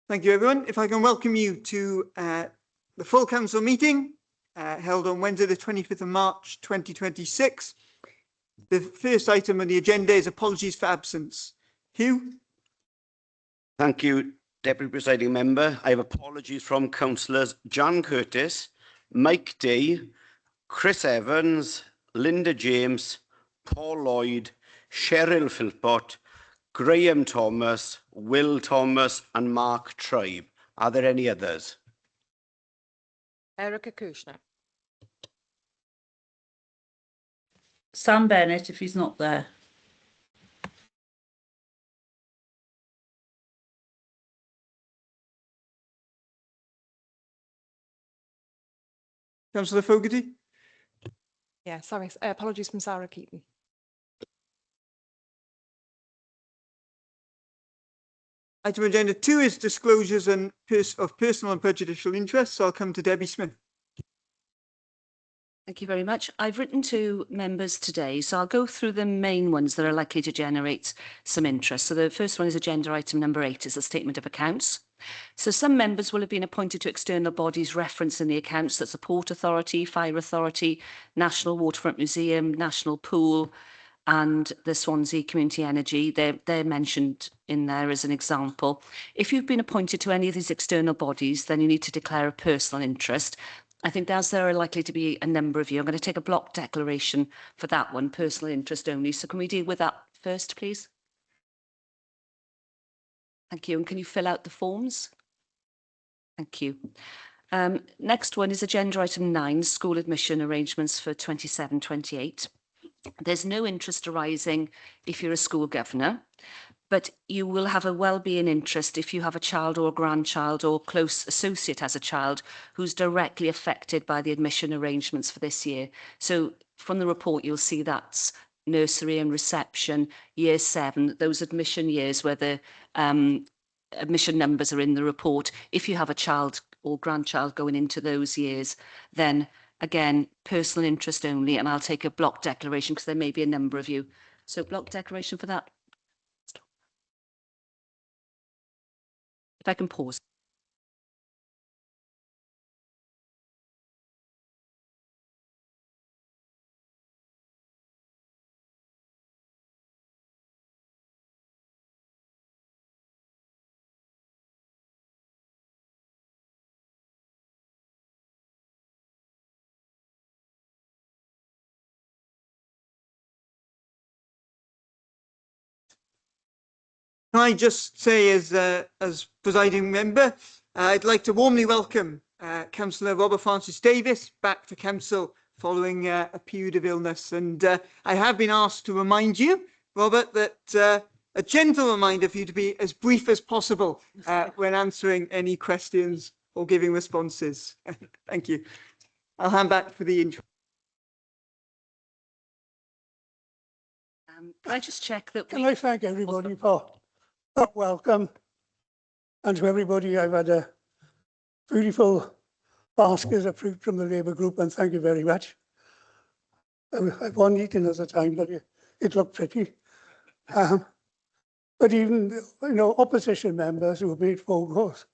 Thank you, everyone. If I can welcome you to the full council meeting held on Wednesday, the 25th of March, 2026. The first item on the agenda is apologies for absence. Hugh? Thank you, Deputy Presiding Member. I have apologies from Councillors Jan Curtis, Mike Day, Chris Evans, Linda James, Paul Lloyd, Cheryl Philpott, Graham Thomas, Will Thomas and Mark Tribe. Are there any others? Erica Kushner. Sam Bennett, if he's not there. Councillor Fogarty? Yeah, sorry. Apologies from Sarah Keaton. Item agenda 2 is disclosures and of personal and prejudicial interests. So I'll come to Debbie Smith. Thank you very much. I've written to members today, so I'll go through the main ones that are likely to generate some interest. So the first one is agenda item number 8, is a statement of accounts. So some members will have been appointed to external bodies referenced in the accounts. That's the Port Authority, Fire Authority, National Waterfront Museum, National Pool and the Swansea Community Energy. They're mentioned in there as an example. If you've been appointed to any of these external bodies, then you need to declare a personal interest. I think as there are likely to be a number of you, I'm going to take a block declaration for that one, personal interest only. So can we deal with that first, please? Thank you. And can you fill out the forms? Thank you. Next one is agenda item 9, school admission arrangements for 27-28. There's no interest arising if you're a school governor, but you will have a wellbeing interest if you have a child or a grandchild or close associate as a child who's directly affected by the admission arrangements for this year. So from the report, you'll see that's nursery and reception, year 7, those admission years where the admission numbers are in the report. If you have a child or grandchild going into those years, then again, personal interest only, and I'll take a block declaration because there may be a number of you. So block declaration for that. If I can pause. Can I just say, as presiding member, I'd like to warmly welcome Councillor Robert Francis Davis back to council following a period of illness. And I have been asked to remind you, Robert, that a gentle reminder for you to be as brief as possible when answering any questions or giving responses. Thank you. I'll hand back for the intro. Can I just check that Can I thank everybody for that welcome, and to everybody, I've had a beautiful basket of fruit from the Labour group, and thank you very much. I've one eaten at a time, but it looked pretty. But even, opposition members who have made phone calls,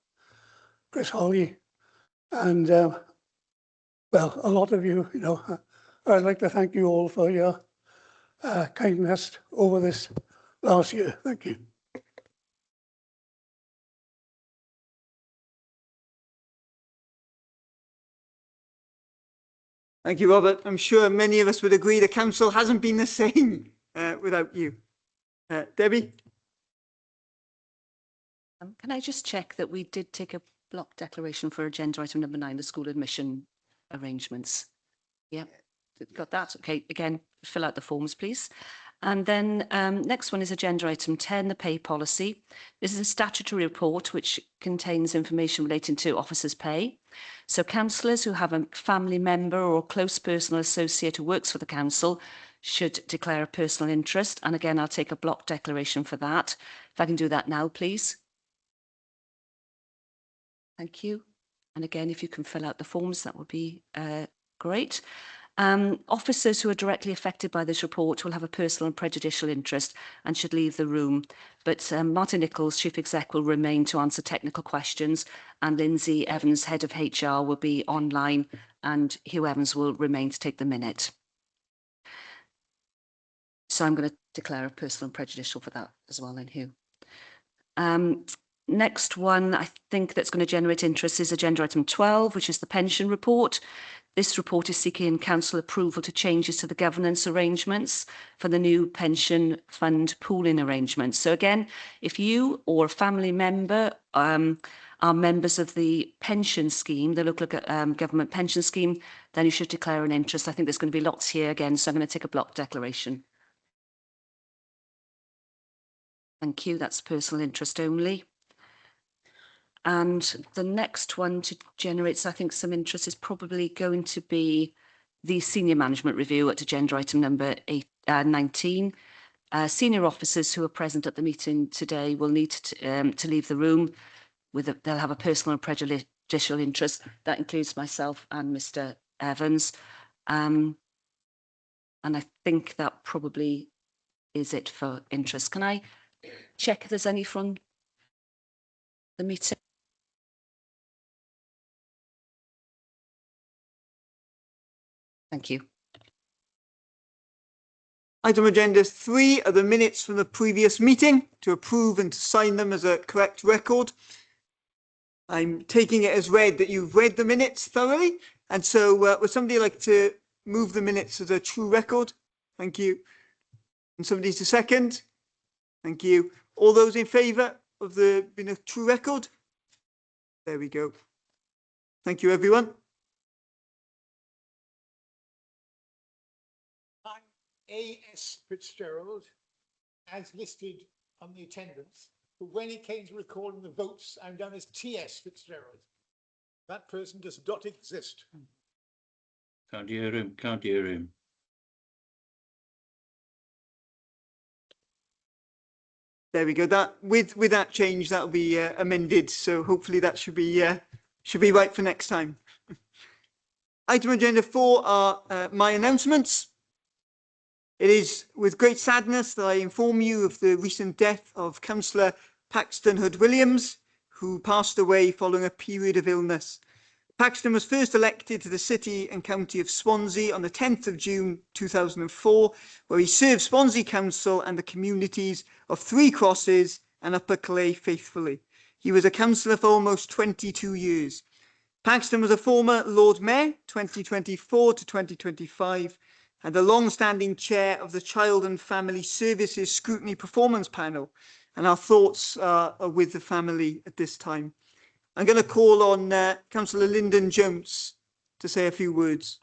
Chris Holly, and well, a lot of you, I'd like to thank you all for your kindness over this last year. Thank you. Thank you, Robert. I'm sure many of us would agree the council hasn't been the same without you. Debbie? Can I just check that we did take a block declaration for agenda item number 9, the school admission arrangements? Yeah, got that. Okay, again, fill out the forms, please. And then next one is agenda item 10, the pay policy. This is a statutory report which contains information relating to officers' pay. So councillors who have a family member or close personal associate who works for the council should declare a personal interest. And again, I'll take a block declaration for that. If I can do that now, please. Thank you. And again, if you can fill out the forms, that would be great. Officers who are directly affected by this report will have a personal and prejudicial interest and should leave the room. But Martin Nichols, Chief Exec, will remain to answer technical questions, and Lindsay Evans, Head of HR, will be online, and Hugh Evans will remain to take the minute. So I'm going to declare a personal and prejudicial for that as well, then, Hugh. Next one, I think that's going to generate interest is agenda item 12, which is the pension report. This report is seeking council approval to changes to the governance arrangements for the new pension fund pooling arrangements. So again, if you or a family member are members of the pension scheme, the local government pension scheme, then you should declare an interest. I think there's going to be lots here again, so I'm going to take a block declaration. Thank you. That's personal interest only. And the next one to generate, I think, some interest is probably going to be the senior management review at agenda item number 19. Senior officers who are present at the meeting today will need to leave the room. They'll have a personal and prejudicial interest. That includes myself and Mr. Evans. And I think that probably is it for interest. Can I check if there's any from the meeting? Thank you. Item agenda 3 are the minutes from the previous meeting. To approve and to sign them as a correct record. I'm taking it as read that you've read the minutes thoroughly. And so would somebody like to move the minutes as a true record? Thank you. And somebody to second? Thank you. All those in favour of the being a true record? There we go. Thank you, everyone. I'm A.S. Fitzgerald, as listed on the attendance, but when it came to recording the votes, I'm down as T.S. Fitzgerald. That person does not exist. Can't hear him, can't hear him. There we go. That with that change, that'll be amended. So hopefully that should be right for next time. Item agenda 4 are my announcements. It is with great sadness that I inform you of the recent death of Councillor Paxton Hood-Williams, who passed away following a period of illness. Paxton was first elected to the City and County of Swansea on the 10th of June 2004, where he served Swansea Council and the communities of Three Crosses and Upper Calais faithfully. He was a councillor for almost 22 years. Paxton was a former Lord Mayor, 2024 to 2025, and a long-standing chair of the Child and Family Services Scrutiny Performance Panel. And our thoughts are with the family at this time. I'm going to call on Councillor Lyndon Jones to say a few words.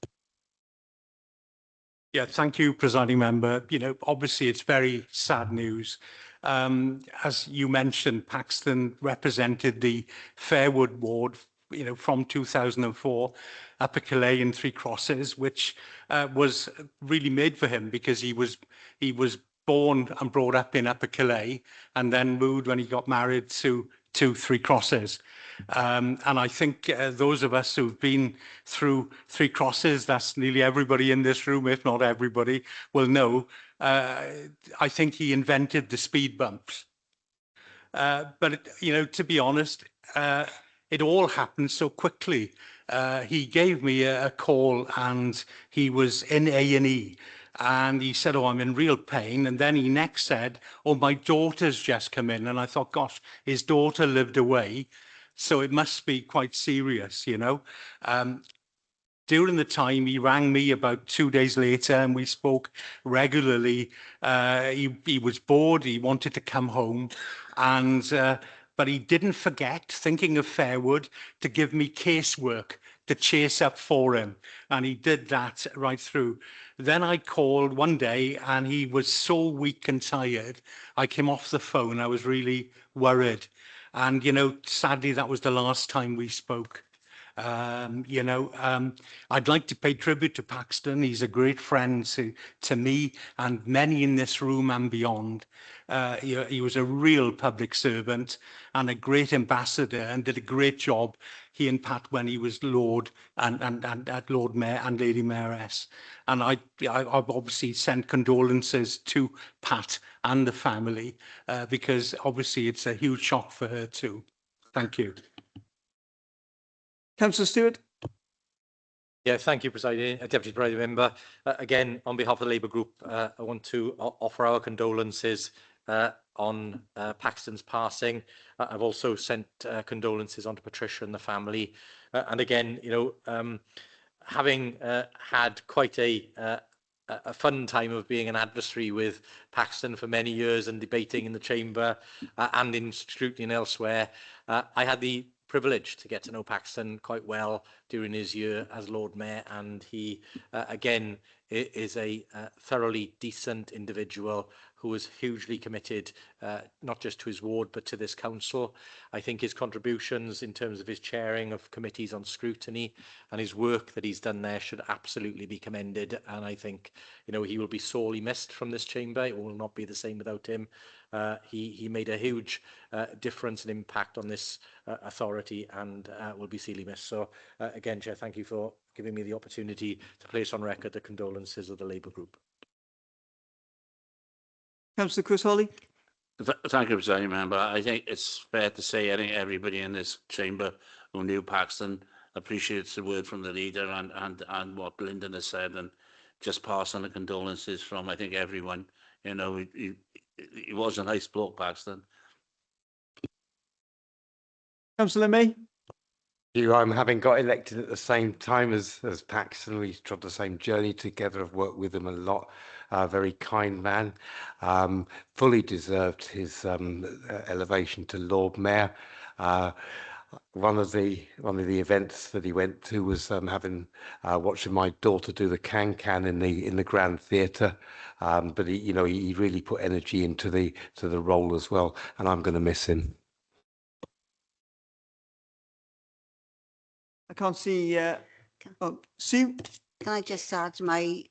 Yeah, thank you, Presiding Member. You know, obviously it's very sad news. As you mentioned, Paxton represented the Fairwood ward, you know, from 2004, Upper Calais and Three Crosses, which was really made for him because he was born and brought up in Upper Calais and then moved when he got married to Three Crosses. And I think those of us who've been through Three Crosses, that's nearly everybody in this room, if not everybody, will know. I think he invented the speed bumps. But, you know, to be honest, it all happened so quickly. He gave me a call and he was in A&E. And he said, oh, I'm in real pain. And then he next said, oh, my daughter's just come in. And I thought, gosh, his daughter lived away. So it must be quite serious, you know. During the time, he rang me about 2 days later and we spoke regularly. He was bored. He wanted to come home. But he didn't forget, thinking of Fairwood, to give me casework to chase up for him. And he did that right through. Then I called one day and he was so weak and tired. I came off the phone. I was really worried. And, you know, sadly, that was the last time we spoke. I'd like to pay tribute to Paxton. He's a great friend to me and many in this room and beyond. He was a real public servant and a great ambassador and did a great job, he and Pat, when he was Lord and Lord Mayor and Lady Mayoress. And I've obviously sent condolences to Pat and the family because obviously it's a huge shock for her too. Thank you. Councillor Stewart. Yeah, thank you, Deputy Presiding Member. Again, on behalf of the Labour Group, I want to offer our condolences on Paxton's passing. I've also sent condolences on to Patricia and the family. And again, having had quite a fun time of being an adversary with Paxton for many years and debating in the chamber and in scrutiny and elsewhere, I had the privilege to get to know Paxton quite well during his year as Lord Mayor, and he again is a thoroughly decent individual who was hugely committed not just to his ward but to this council. I think his contributions in terms of his chairing of committees on scrutiny and his work that he's done there should absolutely be commended, and I think he will be sorely missed from this chamber. It will not be the same without him. He made a huge difference and impact on this authority and will be sorely missed. So again, Chair, thank you for giving me the opportunity to place on record the condolences of the Labour Group. Councillor Chris Holly. Thank you, Presiding Member. I think it's fair to say I think everybody in this chamber who knew Paxton appreciates the word from the leader and what Lyndon has said, and just pass on the condolences from, I think, everyone. He was a nice bloke, Paxton. Councillor May. Having got elected at the same time as Paxton, we trod the same journey together. I've worked with him a lot. Very kind man. Fully deserved his elevation to Lord Mayor. One of the events that he went to was watching my daughter do the can in the Grand Theatre. But he really put energy into the role as well, and I'm going to miss him. I can't see. Sue. Can I just add my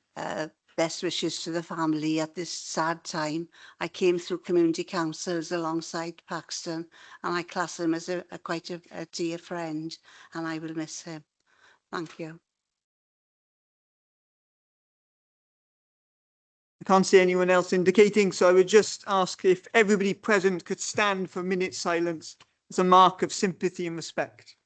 best wishes to the family at this sad time? I came through community councils alongside Paxton, and I class him as quite a dear friend, and I will miss him. Thank you. I can't see anyone else indicating, so I would just ask if everybody present could stand for a minute's silence as a mark of sympathy and respect.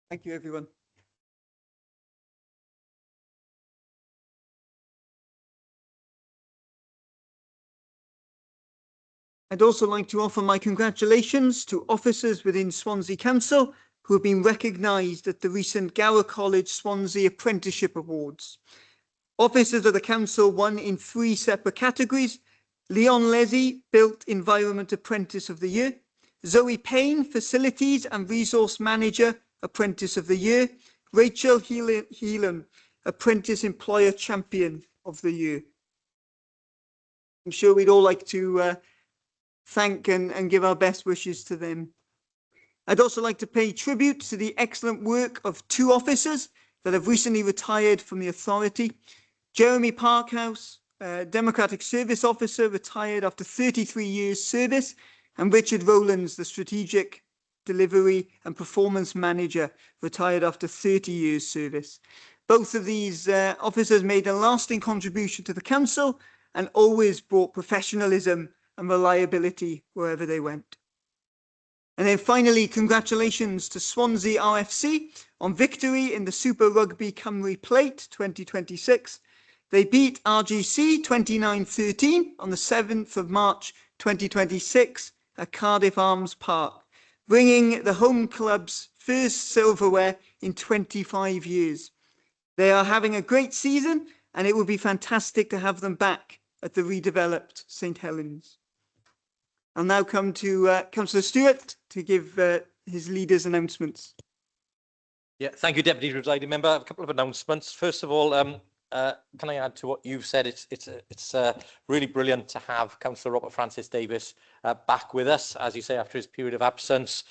Thank you, everyone. I'd also like to offer my congratulations to officers within Swansea Council who have been recognised at the recent Gower College Swansea Apprenticeship Awards. Officers of the Council won in 3 separate categories: Leon Leslie, Built Environment Apprentice of the Year; Zoe Payne, Facilities and Resource Manager Apprentice of the Year; Rachel Heelan, Apprentice Employer Champion of the Year. I'm sure we'd all like to thank and give our best wishes to them. I'd also like to pay tribute to the excellent work of 2 officers that have recently retired from the authority. Jeremy Parkhouse, Democratic Service Officer, retired after 33 years service, and Richard Rowlands, the Strategic Delivery and Performance Manager, retired after 30 years service. Both of these officers made a lasting contribution to the council and always brought professionalism and reliability wherever they went. And then finally, congratulations to Swansea RFC on victory in the Super Rugby Cymru Plate 2026. They beat RGC 29-13 on the 7th of March 2026 at Cardiff Arms Park, bringing the home club's first silverware in 25 years. They are having a great season, and it would be fantastic to have them back at the redeveloped St Helens. I'll now come to Councillor Stewart to give his leader's announcements. Yeah, thank you, Deputy Presiding Member. A couple of announcements. First of all, can I add to what you've said? It's really brilliant to have Councillor Robert Francis Davies back with us, as you say, after his period of absence.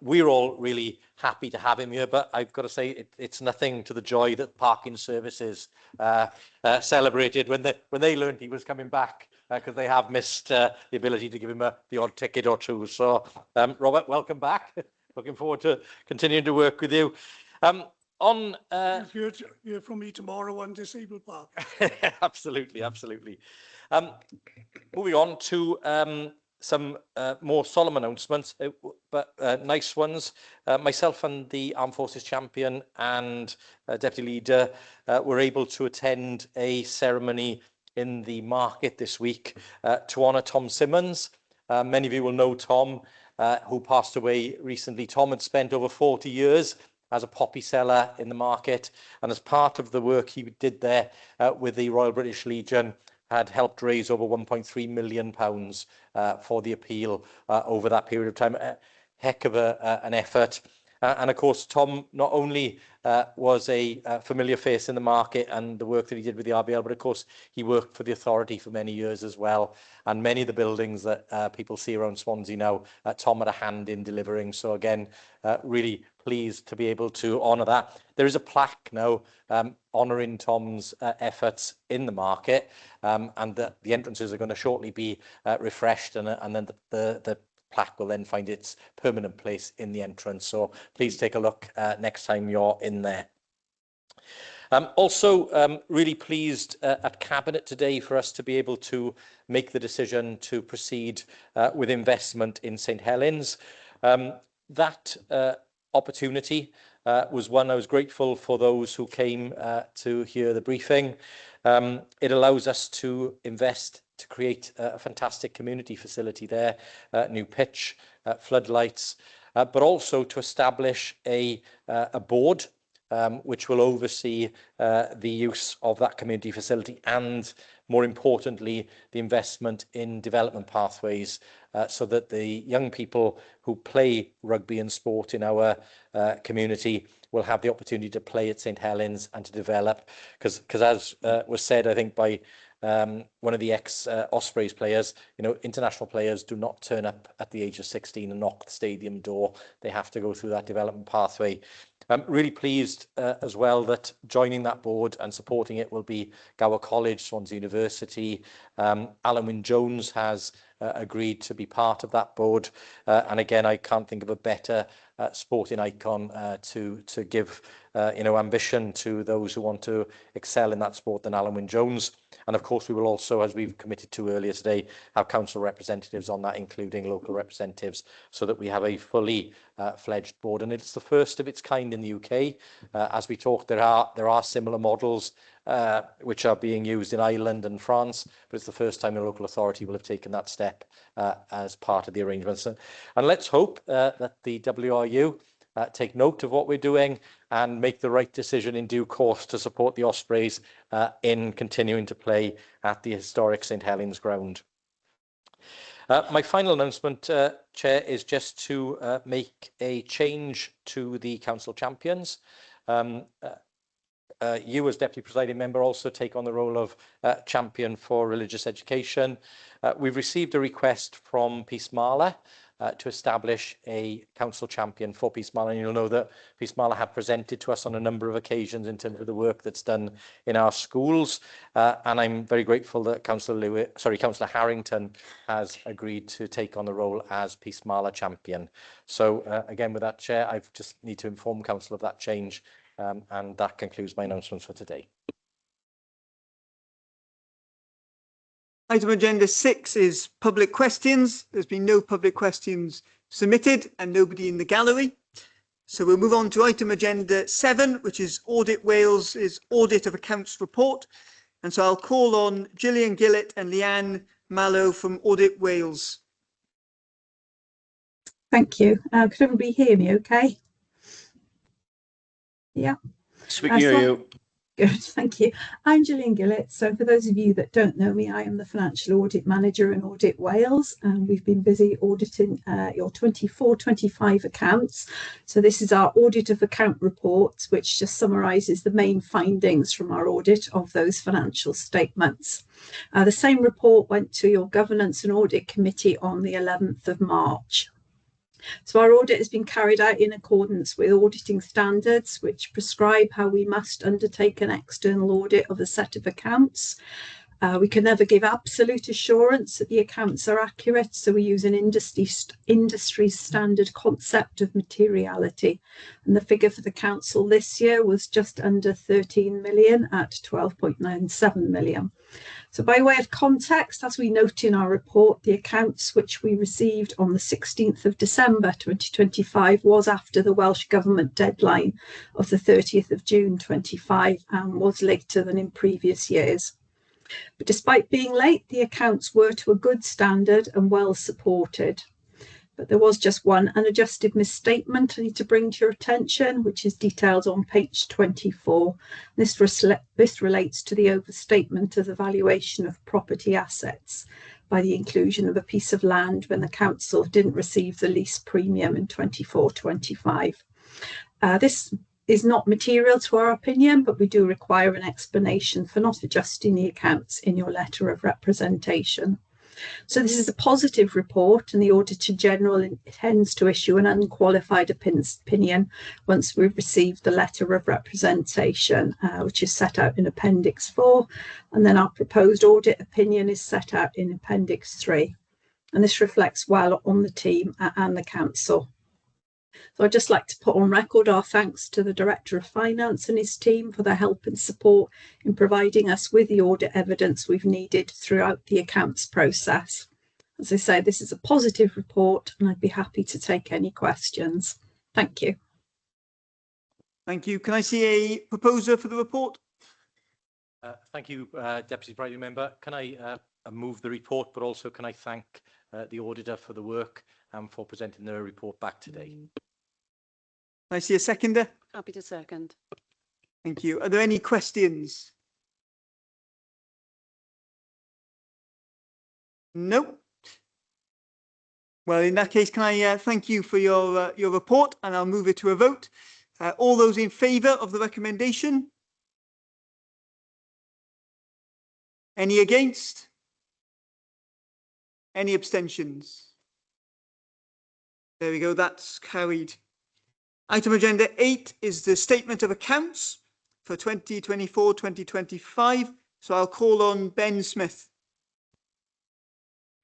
We're all really happy to have him here, but I've got to say it's nothing to the joy that parking services celebrated when they learned he was coming back, because they have missed the ability to give him the odd ticket or two. So, Robert, welcome back. Looking forward to continuing to work with you. You're from me tomorrow on Disabled Park. Absolutely, absolutely. Moving on to some more solemn announcements, but nice ones. Myself and the Armed Forces Champion and Deputy Leader were able to attend a ceremony in the market this week to honour Tom Simmons. Many of you will know Tom, who passed away recently. Tom had spent over 40 years as a poppy seller in the market, and as part of the work he did there with the Royal British Legion, had helped raise over £1.3 million for the appeal over that period of time. A heck of an effort. And of course, Tom not only was a familiar face in the market and the work that he did with the RBL, but of course, he worked for the authority for many years as well. And many of the buildings that people see around Swansea now, Tom had a hand in delivering. So again, really pleased to be able to honour that. There is a plaque now honouring Tom's efforts in the market, and the entrances are going to shortly be refreshed, and then the plaque will then find its permanent place in the entrance. So please take a look next time you're in there. Also, really pleased at Cabinet today for us to be able to make the decision to proceed with investment in St Helens. That opportunity was one I was grateful for those who came to hear the briefing. It allows us to invest to create a fantastic community facility there, new pitch, floodlights, but also to establish a board which will oversee the use of that community facility and, more importantly, the investment in development pathways so that the young people who play rugby and sport in our community will have the opportunity to play at St Helens and to develop. Because as was said, I think, by one of the ex-Ospreys players, international players do not turn up at the age of 16 and knock the stadium door. They have to go through that development pathway. I'm really pleased as well that joining that board and supporting it will be Gower College, Swansea University. Alan Wynne-Jones has agreed to be part of that board. And again, I can't think of a better sporting icon to give ambition to those who want to excel in that sport than Alan Wynne-Jones. And of course, we will also, as we've committed to earlier today, have council representatives on that, including local representatives, so that we have a fully fledged board. And it's the first of its kind in the UK. As we talked, there are similar models which are being used in Ireland and France, but it's the first time a local authority will have taken that step as part of the arrangements. And let's hope that the WRU take note of what we're doing and make the right decision in due course to support the Ospreys in continuing to play at the historic St Helens ground. My final announcement, Chair, is just to make a change to the Council Champions. You, as Deputy Presiding Member, also take on the role of Champion for Religious Education. We've received a request from Peace Marla to establish a council champion for Peace Marla. And you'll know that Peace Marla have presented to us on a number of occasions in terms of the work that's done in our schools. And I'm very grateful that Councillor Harrington has agreed to take on the role as Peace Marla champion. So again, with that, Chair, I just need to inform Council of that change And that concludes my announcements for today. Item agenda 6 is public questions. There's been no public questions submitted and nobody in the gallery. So we'll move on to item agenda 7, which is Audit Wales's Audit of Accounts report. And so I'll call on Gillian Gillett and Leanne Mallow from Audit Wales. Thank you. Could everybody hear me okay? Yeah. We can hear you. Good, thank you. I'm Gillian Gillett. So for those of you that don't know me, I am the Financial Audit Manager in Audit Wales, and we've been busy auditing your 24-25 accounts. So this is our Audit of Account report, which just summarises the main findings from our audit of those financial statements. The same report went to your Governance and Audit Committee on the 11th of March. So our audit has been carried out in accordance with auditing standards, which prescribe how we must undertake an external audit of a set of accounts. We can never give absolute assurance that the accounts are accurate, so we use an industry standard concept of materiality. And the figure for the council this year was just under 13 million at 12.97 million. So by way of context, as we note in our report, the accounts which we received on the 16th of December 2025 was after the Welsh Government deadline of the 30th of June 25 and was later than in previous years. But despite being late, the accounts were to a good standard and well supported. But there was just one unadjusted misstatement I need to bring to your attention, which is detailed on page 24. This relates to the overstatement of the valuation of property assets by the inclusion of a piece of land when the council didn't receive the lease premium in 24-25. This is not material to our opinion, but we do require an explanation for not adjusting the accounts in your letter of representation. So this is a positive report, and the Auditor General intends to issue an unqualified opinion once we've received the letter of representation, which is set out in Appendix 4, and then our proposed audit opinion is set out in Appendix 3. And this reflects well on the team and the council. So I'd just like to put on record our thanks to the Director of Finance and his team for their help and support in providing us with the audit evidence we've needed throughout the accounts process. As I say, this is a positive report and I'd be happy to take any questions. Thank you. Thank you. Can I see a proposer for the report? Thank you, Deputy Presiding Member. Can I move the report, but also can I thank the Auditor for the work and for presenting the report back today. Can I see a seconder? Happy to second. Thank you. Are there any questions? No. Well, in that case, can I thank you for your report, and I'll move it to a vote. All those in favour of the recommendation? Any against? Any abstentions? There we go, that's carried. Item agenda 8 is the statement of accounts for 2024-2025. So I'll call on Ben Smith.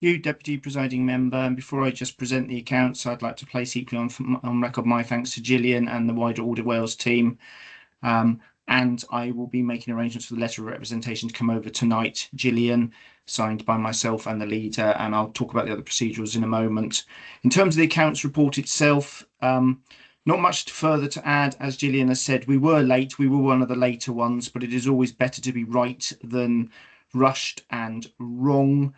You, Deputy Presiding Member, and before I just present the accounts, I'd like to place equally on record my thanks to Gillian and the wider Audit Wales team. And I will be making arrangements for the letter of representation to come over tonight, Gillian, signed by myself and the leader, and I'll talk about the other procedurals in a moment. In terms of the accounts report itself, not much further to add. As Gillian has said, we were late, we were one of the later ones, but it is always better to be right than rushed and wrong.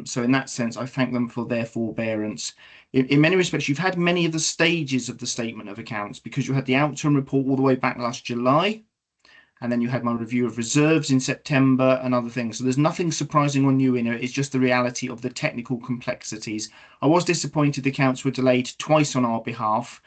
So in that sense, I thank them for their forbearance. In many respects, you've had many of the stages of the statement of accounts, because you had the outturn report all the way back last July, and then you had my review of reserves in September and other things. So there's nothing surprising or new in it. It's just the reality of the technical complexities. I was disappointed the accounts were delayed twice on our behalf.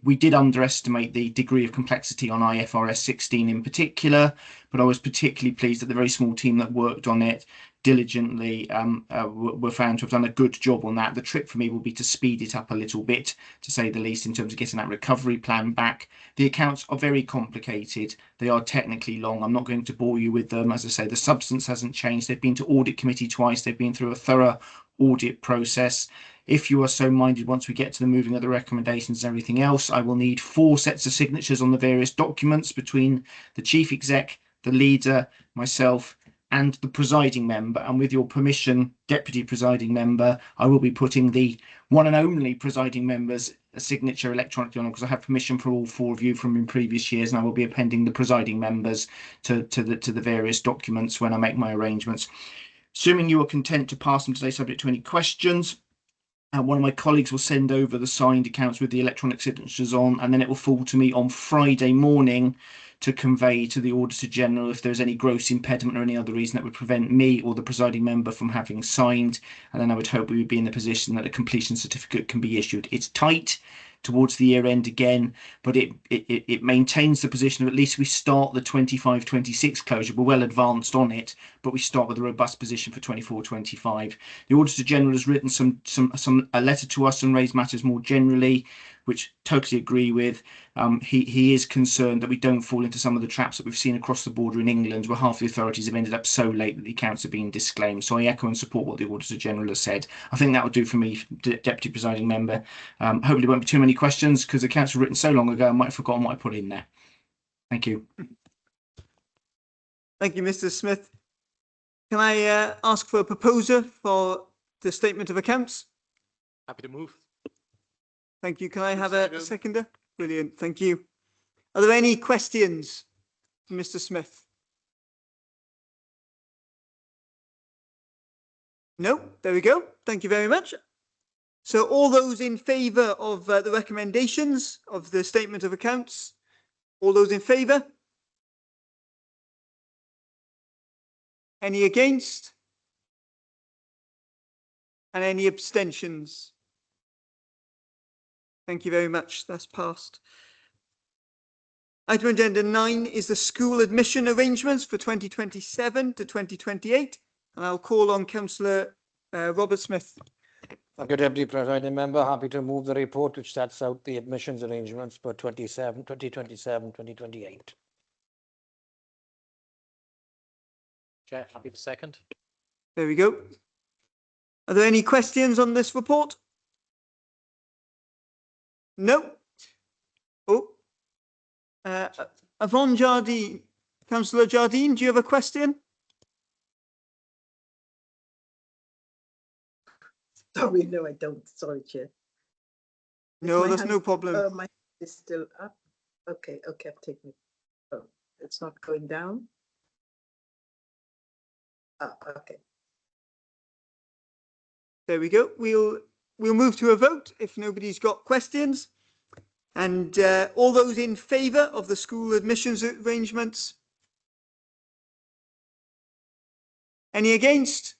We did underestimate the degree of complexity on IFRS 16 in particular, but I was particularly pleased that the very small team that worked on it diligently were found to have done a good job on that. The trick for me will be to speed it up a little bit, to say the least, in terms of getting that recovery plan back. The accounts are very complicated. They are technically long. I'm not going to bore you with them. As I say, the substance hasn't changed. They've been to audit committee twice. They've been through a thorough audit process. If you are so minded, once we get to the moving of the recommendations and everything else, I will need 4 sets of signatures on the various documents between the chief exec, the leader, myself, and the presiding member. And with your permission, deputy presiding member, I will be putting the one and only presiding member's signature electronically on, because I have permission for all 4 of you from in previous years, and I will be appending the presiding members to the various documents when I make my arrangements. Assuming you are content to pass them today, subject to any questions, one of my colleagues will send over the signed accounts with the electronic signatures on, and then it will fall to me on Friday morning to convey to the Auditor General if there's any gross impediment or any other reason that would prevent me or the presiding member from having signed. And then I would hope we would be in the position that a completion certificate can be issued. It's tight towards the year end again, but it maintains the position of at least we start the 25-26 closure. We're well advanced on it, but we start with a robust position for 24-25. The Auditor General has written a letter to us and raised matters more generally, which totally agree with. He is concerned that we don't fall into some of the traps that we've seen across the border in England, where half the authorities have ended up so late that the accounts are being disclaimed. So I echo and support what the Auditor General has said. I think that will do for me, Deputy Presiding Member. Hopefully there won't be too many questions, because the accounts were written so long ago I might have forgotten what I put in there. Thank you. Thank you, Mr. Smith. Can I ask for a proposer for the statement of accounts? Happy to move. Thank you. Can I have a seconder? Brilliant. Thank you. Are there any questions for Mr. Smith? No? There we go. Thank you very much. So all those in favour of the recommendations of the statement of accounts? All those in favour? Any against? And any abstentions? Thank you very much. That's passed. Item agenda 9 is the school admission arrangements for 2027 to 2028. And I'll call on Councillor Robert Smith. Thank you, Deputy Presiding Member. Happy to move the report which sets out the admissions arrangements for 2027-2028. Chair, happy to second. There we go. Are there any questions on this report? No. Oh. Yvonne Jardine. Councillor Jardine, do you have a question? Sorry, no, I don't. Sorry, Chair. No, that's no problem. Oh, my hand is still up. Okay, okay, I've taken it. Oh, it's not going down. Ah, okay. There we go. We'll move to a vote if nobody's got questions. And all those in favour of the school admissions arrangements? Any against?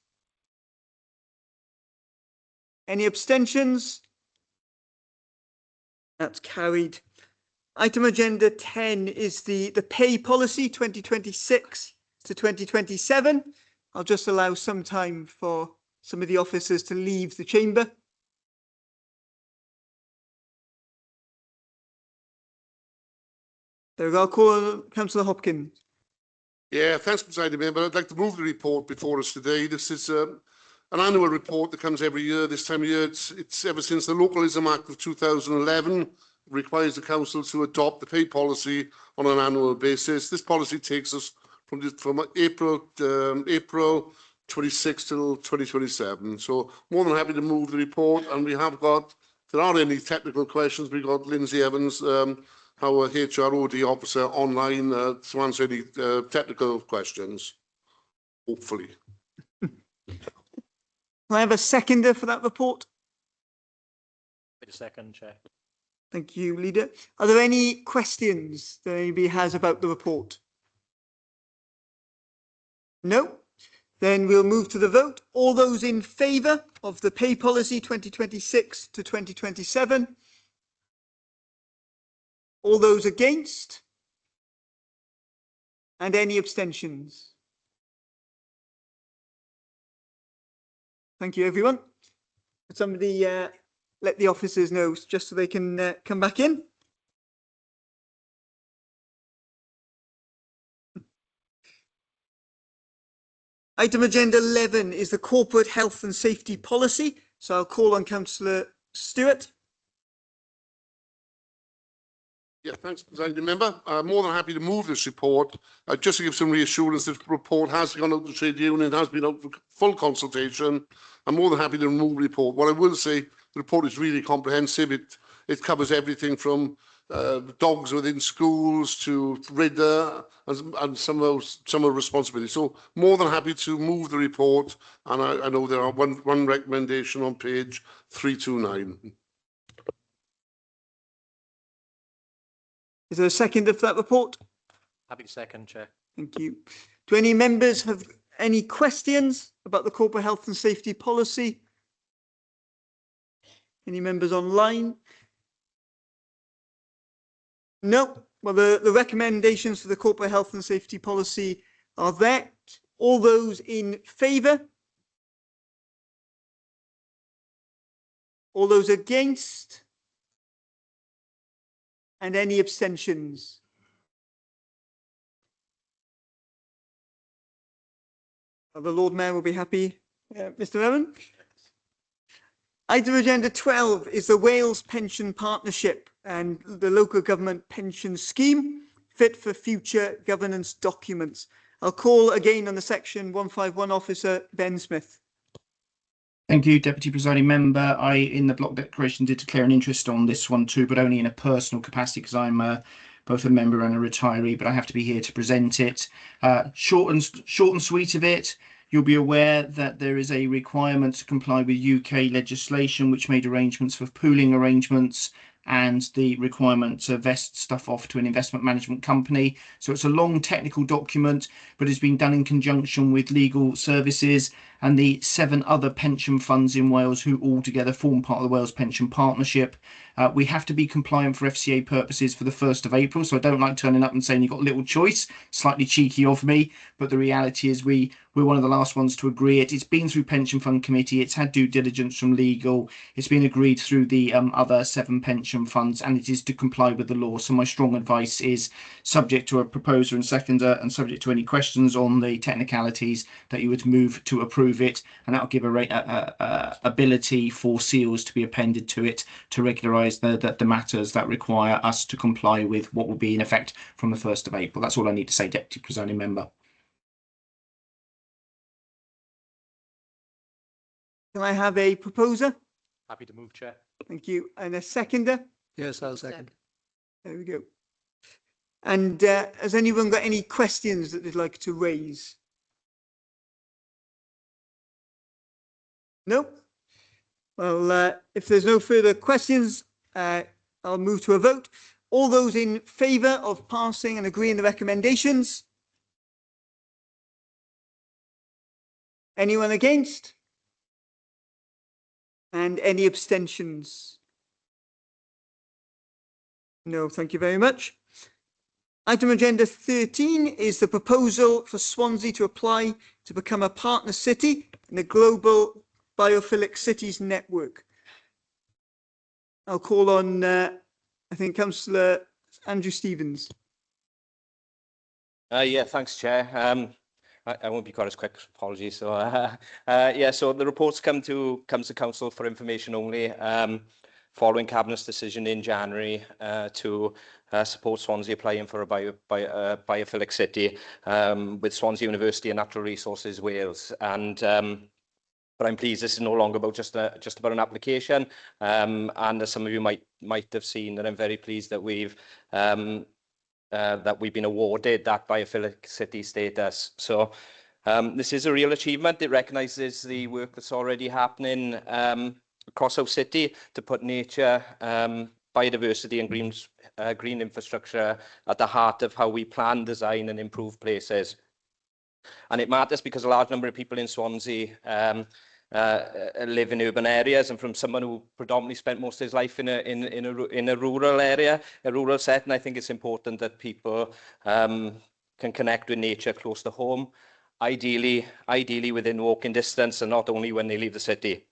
Any abstentions? That's carried. Item agenda 10 is the pay policy 2026 to 2027. I'll just allow some time for some of the officers to leave the chamber. There we go. I'll call on Councillor Hopkins. Yeah, thanks, Presiding Member. I'd like to move the report before us today. This is an annual report that comes every year. This time of year, it's ever since the Localism Act of 2011 requires the council to adopt the pay policy on an annual basis. This policy takes us from April 26 till 2027. So more than happy to move the report. And we have got, if there are any technical questions, we've got Lindsay Evans, our HROD officer, online to answer any technical questions, hopefully. Can I have a seconder for that report? Wait a second, Chair. Thank you, Leader. Are there any questions that anybody has about the report? No? Then we'll move to the vote. All those in favour of the pay policy 2026 to 2027? All those against? And any abstentions? Thank you, everyone. Could somebody let the officers know just so they can come back in? Item agenda 11 is the corporate health and safety policy So I'll call on Councillor Stewart. Yeah, thanks, President Member. I'm more than happy to move this report. Just to give some reassurance, this report has gone out to trade union, has been out for full consultation. I'm more than happy to remove the report. What I will say, the report is really comprehensive. It covers everything from dogs within schools to RIDA and some of responsibility. So more than happy to move the report. And I know there are one recommendation on page 329. Is there a second of that report? Happy to second, Chair. Thank you. Do any members have any questions about the corporate health and safety policy? Any members online? No. Well, the recommendations for the corporate health and safety policy are there. All those in favour? All those against? And any abstentions? The Lord Mayor will be happy. Mr. Evan? Item agenda 12 is the Wales Pension Partnership and the local government pension scheme, fit for future governance documents. I'll call again on the section 151 officer, Ben Smith. Thank you, Deputy Presiding Member. I, in the block declaration, did declare an interest on this one too, but only in a personal capacity because I'm both a member and a retiree, but I have to be here to present it. Short and sweet of it, you'll be aware that there is a requirement to comply with UK legislation which made arrangements for pooling arrangements and the requirement to vest stuff off to an investment management company. So it's a long technical document, but it's been done in conjunction with legal services and the 7 other pension funds in Wales who all together form part of the Wales Pension Partnership. We have to be compliant for FCA purposes for the 1st of April, so I don't like turning up and saying you've got little choice. Slightly cheeky of me, but the reality is we're one of the last ones to agree it. It's been through Pension Fund Committee, it's had due diligence from legal, it's been agreed through the other 7 pension funds, and it is to comply with the law. So my strong advice is, subject to a proposer and seconder and subject to any questions on the technicalities, that you would move to approve it, and that will give a ability for seals to be appended to it to regularise the matters that require us to comply with what will be in effect from the 1st of April. That's all I need to say, Deputy Presiding Member. Can I have a proposer? Happy to move, Chair. Thank you. And a seconder? Yes, I'll second. There we go. And has anyone got any questions that they'd like to raise? No? Well, if there's no further questions, I'll move to a vote. All those in favour of passing and agreeing the recommendations? Anyone against? And any abstentions? No, thank you very much. Item agenda 13 is the proposal for Swansea to apply to become a partner city in the Global Biophilic Cities Network. I'll call on, I think, Councillor Andrew Stevens. Yeah, thanks, Chair. I won't be quite as quick, apologies. So, yeah, so the report's comes to Council for information only, following Cabinet's decision in January to support Swansea applying for a biophilic city with Swansea University and Natural Resources Wales. And but I'm pleased this is no longer about just about an application. And as some of you might have seen, that I'm very pleased that we've been awarded that biophilic city status. So this is a real achievement. It recognises the work that's already happening across our city to put nature, biodiversity and green infrastructure at the heart of how we plan, design and improve places. And it matters because a large number of people in Swansea live in urban areas, and from someone who predominantly spent most of his life in a rural area, a rural setting, I think it's important that people can connect with nature close to home, ideally within walking distance and not only when they leave the city.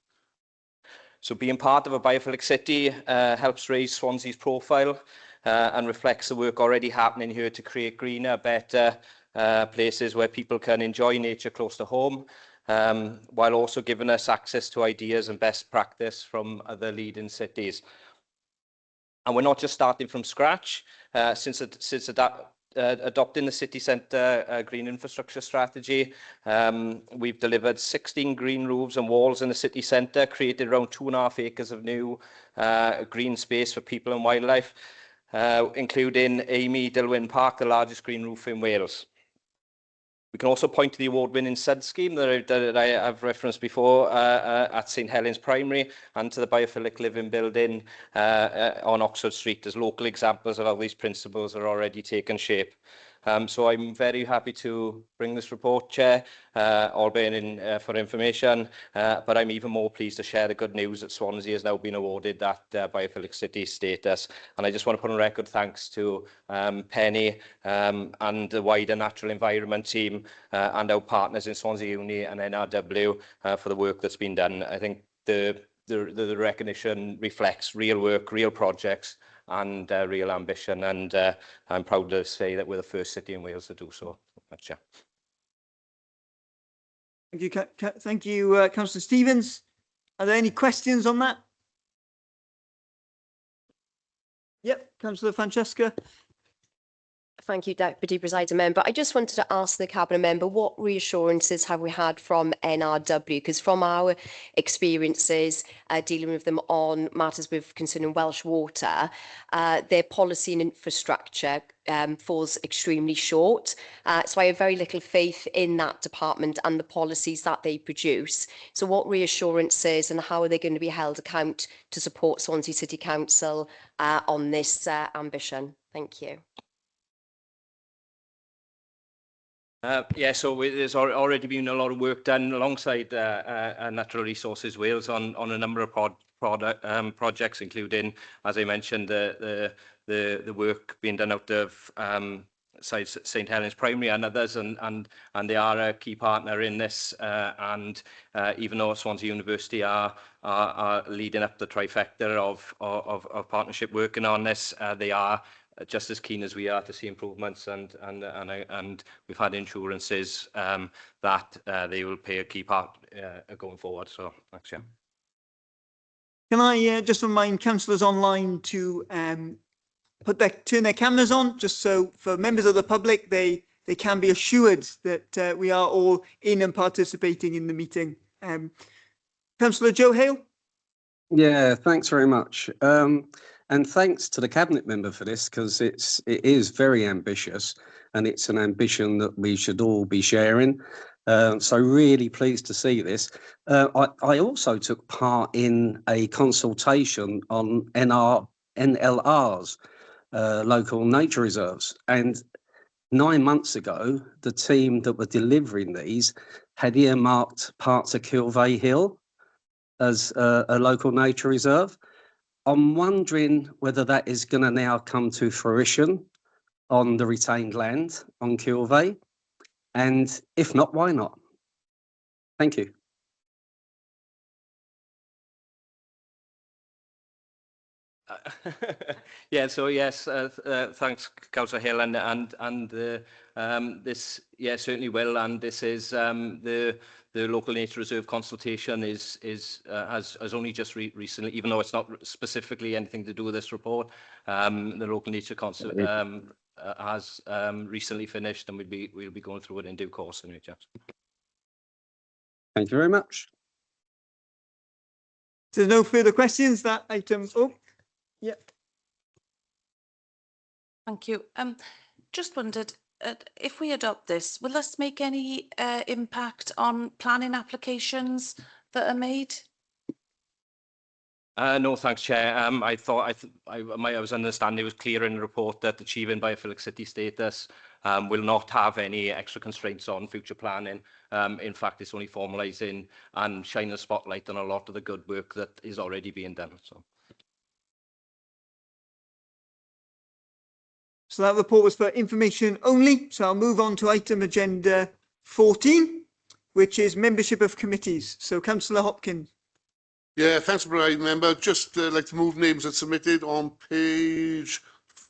So being part of a biophilic city helps raise Swansea's profile and reflects the work already happening here to create greener, better places where people can enjoy nature close to home. while also giving us access to ideas and best practice from other leading cities. And we're not just starting from scratch. Since adopting the city centre green infrastructure strategy, we've delivered 16 green roofs and walls in the city centre, created around 2.5 acres of new green space for people and wildlife, including Amy Dilwyn Park, the largest green roof in Wales. We can also point to the award-winning SUD scheme that I have referenced before at St Helens Primary, and to the biophilic living building on Oxford Street as local examples of how these principles are already taking shape. So I'm very happy to bring this report, Chair, albeit for information, but I'm even more pleased to share the good news that Swansea has now been awarded that biophilic city status. And I just want to put on record thanks to Penny and the wider natural environment team and our partners in Swansea Uni and NRW for the work that's been done. I think the recognition reflects real work, real projects, and real ambition, and I'm proud to say that we're the first city in Wales to do so. Thanks, Chair. Thank you, Councillor Stevens. Are there any questions on that? Yep, Councillor Francesca. Thank you, Deputy Presiding Member. I just wanted to ask the Cabinet Member, what reassurances have we had from NRW? Because from our experiences dealing with them on matters with concerning Welsh water, their policy and infrastructure falls extremely short. So I have very little faith in that department and the policies that they produce. So what reassurances and how are they going to be held account to support Swansea City Council on this ambition? Thank you. Yeah, so there's already been a lot of work done alongside Natural Resources Wales on a number of projects, including, as I mentioned, the work being done out of St Helens Primary and others, and they are a key partner in this. And even though Swansea University are leading up the trifecta of partnership working on this, they are just as keen as we are to see improvements, and we've had assurances that they will play a key part going forward. So thanks, yeah. Can I just remind councillors online to turn their cameras on, just so for members of the public they can be assured that we are all in and participating in the meeting. Councillor Joe Hale. Yeah, thanks very much. And thanks to the Cabinet Member for this, because it is very ambitious, and it's an ambition that we should all be sharing. So really pleased to see this. I also took part in a consultation on NLRs, local nature reserves. And 9 months ago, the team that were delivering these had earmarked parts of Kilvey Hill as a local nature reserve. I'm wondering whether that is going to now come to fruition on the retained land on Kilvey, and if not, why not? Thank you. Yeah, so yes, thanks, Councillor Hill, and this, yeah, certainly will, and this is the local nature reserve consultation has only just recently, even though it's not specifically anything to do with this report, the local nature consultation has recently finished, and we'll be going through it in due course. Anyway, thank you very much. There's no further questions. That item. Oh, yeah. Thank you. Just wondered, if we adopt this, will this make any impact on planning applications that are made? No, thanks, Chair. I thought I was understanding it was clear in the report that achieving biophilic city status will not have any extra constraints on future planning. In fact, it's only formalising and shining a spotlight on a lot of the good work that is already being done. So that report was for information only. So I'll move on to item agenda 14, which is membership of committees. So Councillor Hopkins. Yeah, thanks, Presiding Member. Just like to move names that submitted on page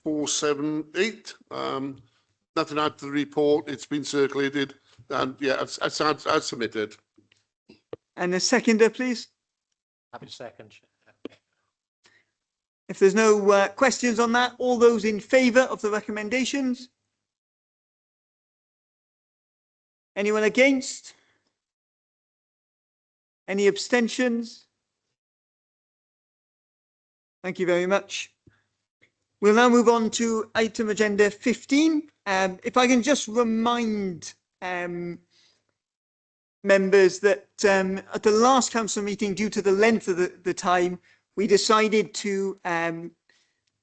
478. Nothing out to the report. It's been circulated, and yeah, as submitted. And a seconder, please. Happy to second. If there's no questions on that, all those in favour of the recommendations? Anyone against? Any abstentions? Thank you very much. We'll now move on to item agenda 15. If I can just remind members that at the last council meeting, due to the length of the time, we decided to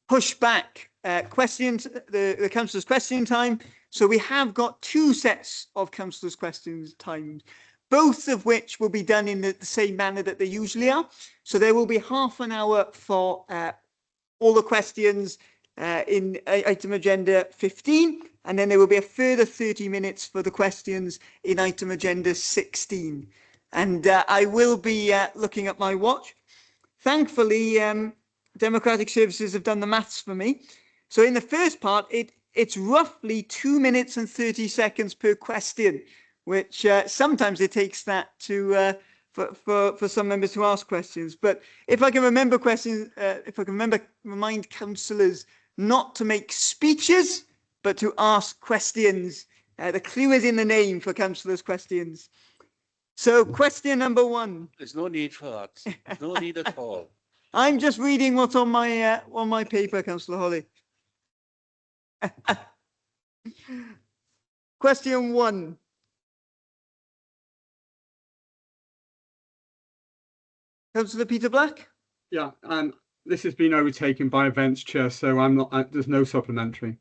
push back questions, the councillors' question time. So we have got 2 sets of councillors' questions times, both of which will be done in the same manner that they usually are. So there will be half an hour for all the questions in item agenda 15, and then there will be a further 30 minutes for the questions in item agenda 16. And I will be looking at my watch. Thankfully, Democratic Services have done the maths for me. So in the first part, it's roughly 2 minutes and 30 seconds per question, which sometimes it takes that to for some members to ask questions. But if I can remember questions, if I can remind councillors not to make speeches, but to ask questions. The clue is in the name for councillors' questions. So question number 1. There's no need for that. There's no need at all. I'm just reading what's on my paper, Councillor Holly. Question 1. Councillor Peter Black? Yeah, and this has been overtaken by events chair, so I'm not. There's no supplementary.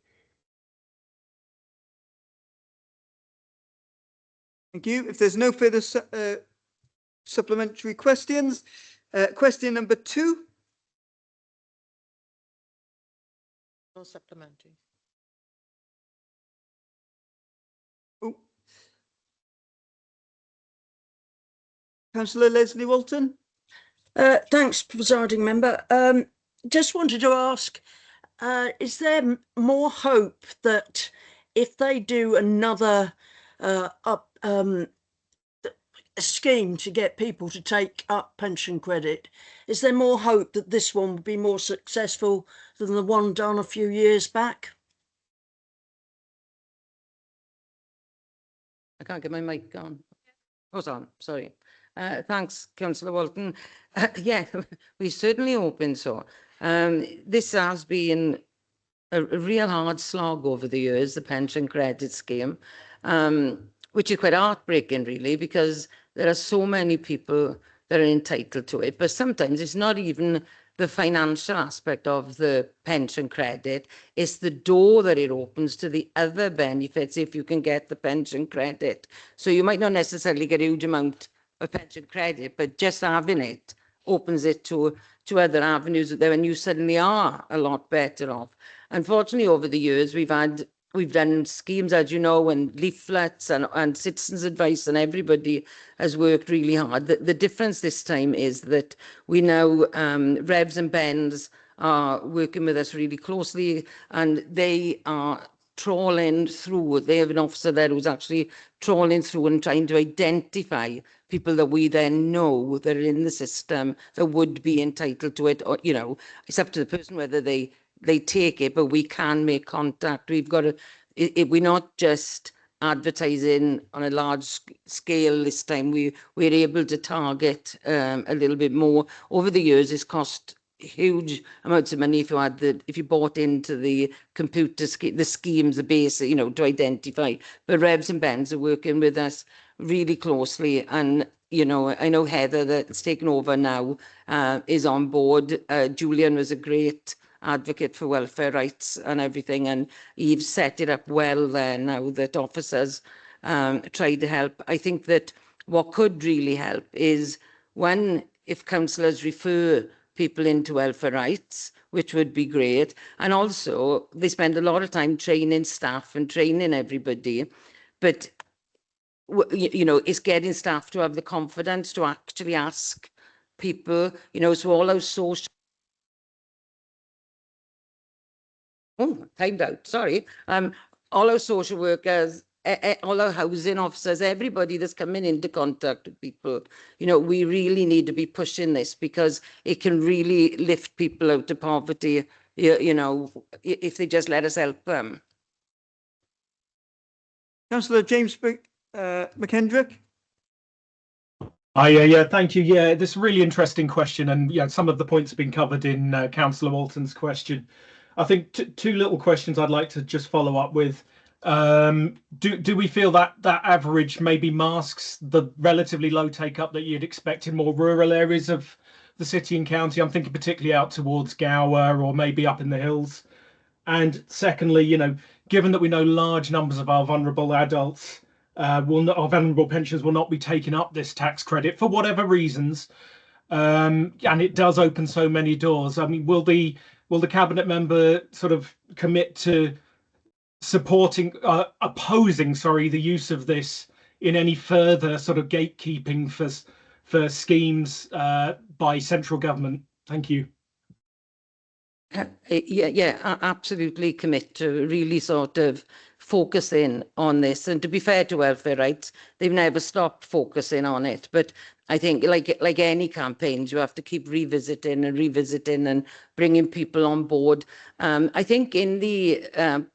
Thank you. If there's no further supplementary questions, question number 2. No supplementary. Oh. Councillor Leslie Walton? Thanks, presiding member. Just wanted to ask, is there more hope that if they do another scheme to get people to take up pension credit, is there more hope that this one will be more successful than the one done a few years back? I can't get my mic on. Hold on, sorry. Thanks, Councillor Walton. Yeah, we certainly hoping so. This has been a real hard slog over the years, the pension credit scheme, which is quite heartbreaking, really, because there are so many people that are entitled to it. But sometimes it's not even the financial aspect of the pension credit, it's the door that it opens to the other benefits if you can get the pension credit. So you might not necessarily get a huge amount of pension credit, but just having it opens it to other avenues there, and you suddenly are a lot better off. Unfortunately, over the years, we've done schemes, as you know, and leaflets and citizens' advice, and everybody has worked really hard. The difference this time is that we now, Revs and Bens are working with us really closely, and they are trawling through. They have an officer there who's actually trawling through and trying to identify people that we then know that are in the system that would be entitled to it. Or, you know, it's up to the person whether they take it, but we can make contact. We've got to, we're not just advertising on a large scale this time. We're able to target a little bit more. Over the years, it's cost huge amounts of money if you bought into the computer the schemes, the base, you know, to identify. But Revs and Bens are working with us really closely, and you know, I know Heather that's taken over now is on board. Julian was a great advocate for welfare rights and everything, and you've set it up well there now that officers try to help. I think that what could really help is if councillors refer people into welfare rights, which would be great, and also they spend a lot of time training staff and training everybody, but you know, it's getting staff to have the confidence to actually ask people, you know, so all those social timed out, sorry. All our social workers all our housing officers, everybody that's coming into contact with people. You know, we really need to be pushing this because it can really lift people out of poverty, you know, if they just let us help them. Councillor James McKendrick. Yeah, thank you. Yeah, this is a really interesting question, and yeah, some of the points have been covered in Councillor Walton's question. I think two little questions I'd like to just follow up with. Do we feel that average maybe masks the relatively low take up that you'd expect in more rural areas of the city and county? I'm thinking particularly out towards Gower or maybe up in the hills. And secondly, you know, given that we know large numbers of our vulnerable adults our vulnerable pensions will not be taking up this tax credit for whatever reasons, and it does open so many doors. I mean, will the cabinet member sort of commit to opposing, the use of this in any further sort of gatekeeping for schemes by central government? Thank you. Yeah, absolutely commit to really sort of focus in on this. And to be fair to welfare rights, they've never stopped focusing on it. But I think like any campaigns, you have to keep revisiting and bringing people on board. I think in the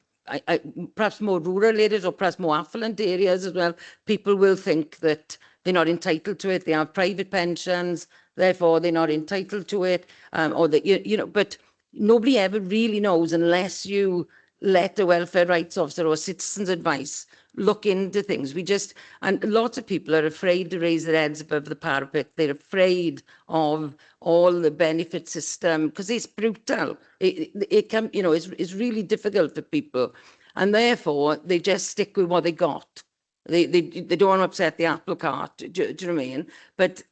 perhaps more rural areas or perhaps more affluent areas as well, people will think that they're not entitled to it. They have private pensions, therefore they're not entitled to it, or that you know. But nobody ever really knows unless you let a welfare rights officer or citizen's advice look into things. And lots of people are afraid to raise their heads above the parapet. They're afraid of all the benefit system because it's brutal. It can, you know, it's really difficult for people. And therefore, they just stick with what they got. They don't want to upset the apple cart, do you know what I mean? But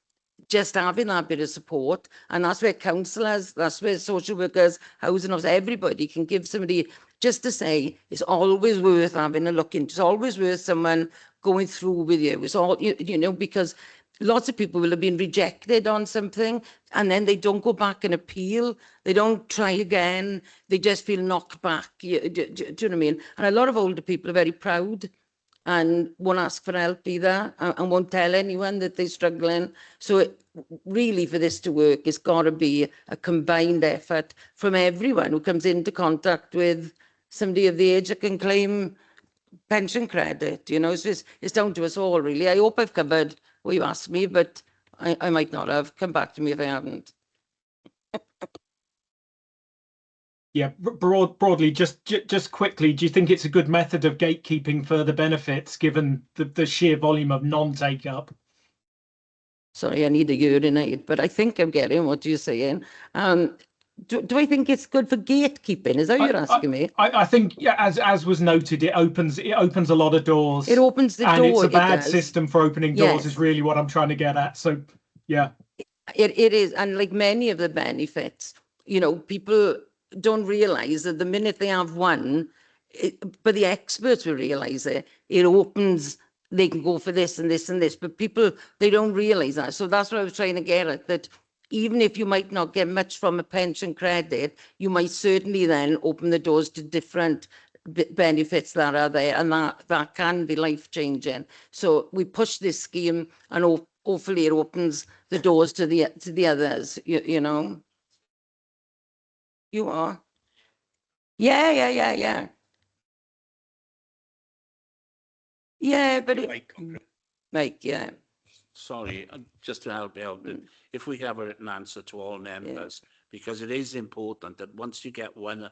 just having that bit of support, and that's where counsellors, that's where social workers, housing officers, everybody can give somebody just to say it's always worth having a look into. It's always worth someone going through with you. It's all you know, because lots of people will have been rejected on something and then they don't go back and appeal. They don't try again. They just feel knocked back. Do you know what I mean? And a lot of older people are very proud and won't ask for help either, and won't tell anyone that they're struggling. So really, for this to work, it's got to be a combined effort from everyone who comes into contact with somebody of the age that can claim pension credit. You know, it's down to us all, really. I hope I've covered what you asked me, but I might not have. Come back to me if I haven't. Yeah, broadly, just quickly, do you think it's a good method of gatekeeping further benefits given the sheer volume of non-take up? Sorry, I need to urinate, but I think I'm getting what you're saying. Do I think it's good for gatekeeping? Is that what you're asking me? I think, yeah, as was noted, it opens a lot of doors. It opens the door. And it's a bad system for opening doors. Yes. Is really what I'm trying to get at. So, yeah. It is, and like many of the benefits, you know, people don't realise that the minute they have one, but the experts will realise it opens. They can go for this and this and this, but people, they don't realise that. So that's what I was trying to get at, that even if you might not get much from a pension credit, you might certainly then open the doors to different benefits that are there, and that can be life-changing. So we push this scheme, and hopefully it opens the doors to the others, you know. You are. Yeah. Yeah, but Mike, yeah. Sorry, just to help you out, if we have a written answer to all members, because it is important that once you get one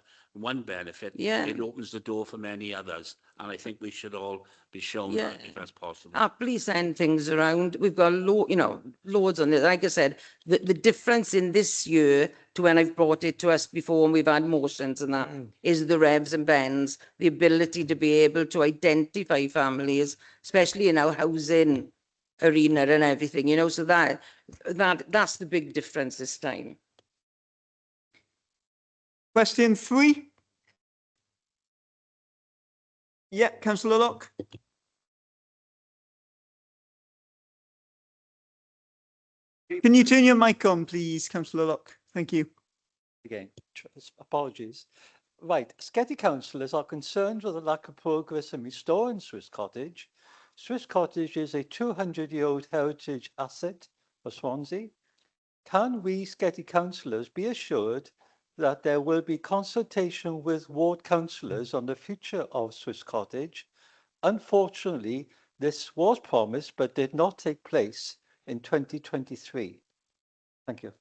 benefit, it opens the door for many others, and I think we should all be shown that if that's possible. Happily send things around. We've got loads on it. Like I said, the difference in this year to when I've brought it to us before and we've had motions and that is the revs and bends, the ability to be able to identify families, especially in our housing arena and everything, you know, so that's the big difference this time. Question 3. Yeah, Councillor Locke. Can you turn your mic on, please, Councillor Locke? Thank you. Again, apologies. Right, Sketty councillors are concerned with the lack of progress in restoring Swiss Cottage. Swiss Cottage is a 200-year-old heritage asset for Swansea. Can we Sketty councillors be assured that there will be consultation with ward councillors on the future of Swiss Cottage? Unfortunately, this was promised but did not take place in 2023. Thank you.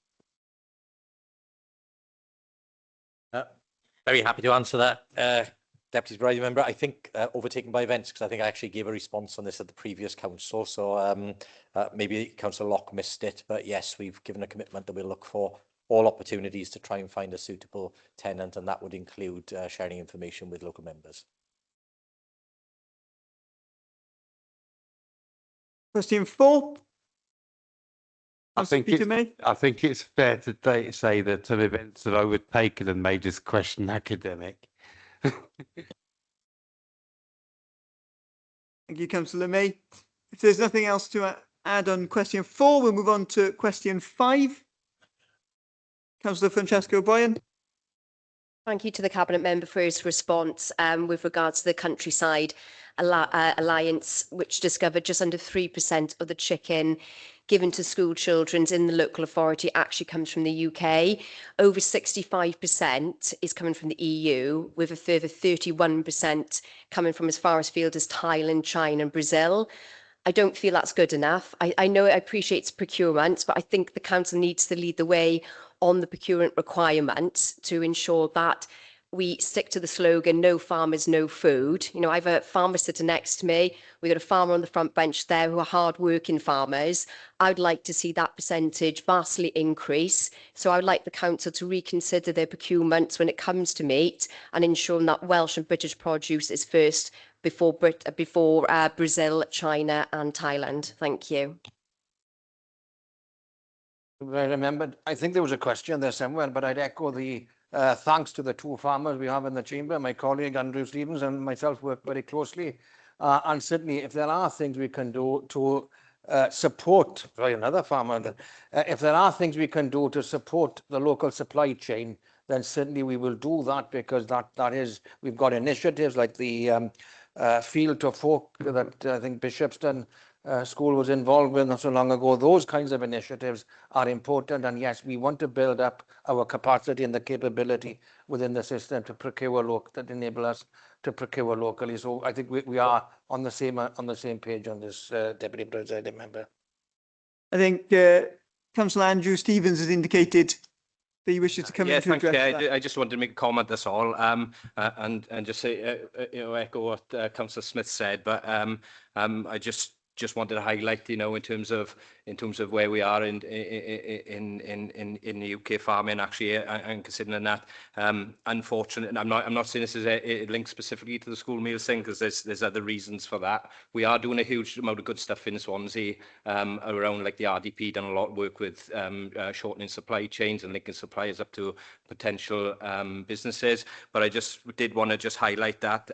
Very happy to answer that, Deputy Presiding Member. I think overtaken by events, because I think I actually gave a response on this at the previous council. So maybe Councillor Locke missed it, but yes, we've given a commitment that we'll look for all opportunities to try and find a suitable tenant, and that would include sharing information with local members. Question 4. I think it's fair to say that some events are overtaken and made this question academic. Thank you, Councillor May. If there's nothing else to add on question 4, we'll move on to question 5. Councillor Francesca O'Brien. Thank you to the Cabinet Member for his response with regards to the Countryside Alliance, which discovered just under 3% of the chicken given to school children in the local authority actually comes from the UK. Over 65% is coming from the EU, with a further 31% coming from as far afield as Thailand, China and Brazil. I don't feel that's good enough. I know I appreciate it's procurement, but I think the council needs to lead the way on the procurement requirements to ensure that we stick to the slogan, no farmers, no food. You know, I have a farmer sitting next to me. We've got a farmer on the front bench there who are hard-working farmers. I'd like to see that percentage vastly increase. So I'd like the council to reconsider their procurements when it comes to meat and ensuring that Welsh and British produce is first before Brazil, China and Thailand. Thank you. I remembered, I think there was a question there somewhere, but I'd echo the thanks to the two farmers we have in the chamber. My colleague Andrew Stevens and myself work very closely. And certainly if there are things we can do to support, sorry, another farmer, if there are things we can do to support the local supply chain, then certainly we will do that, because that is, we've got initiatives like the Field to Fork that I think Bishopston School was involved with not so long ago. Those kinds of initiatives are important, and yes, we want to build up our capacity and the capability within the system to procure local, that enable us to procure locally. So I think we are on the same page on this, Deputy Presiding Member. I think Councillor Andrew Stevens has indicated that he wishes to come in to address that. I just wanted to make a comment, that's all, and just say, echo what Councillor Smith said, but I just wanted to highlight, in terms of where we are in the UK farming, actually, and considering that, unfortunately, I'm not saying this is a link specifically to the school meals thing, because there's other reasons for that. We are doing a huge amount of good stuff in Swansea around, like the RDP, done a lot of work with shortening supply chains and linking suppliers up to potential businesses. But I just did want to just highlight that.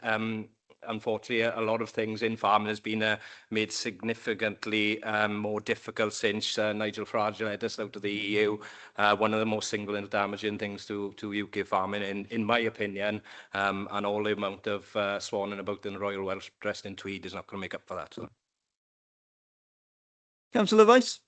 Unfortunately, a lot of things in farming has been made significantly more difficult since Nigel Farage led us out of the EU. One of the most single and damaging things to UK farming, in my opinion, and all the amount of swanning about in the Royal Welsh dressed in tweed is not going to make up for that. So. Councillor Vice.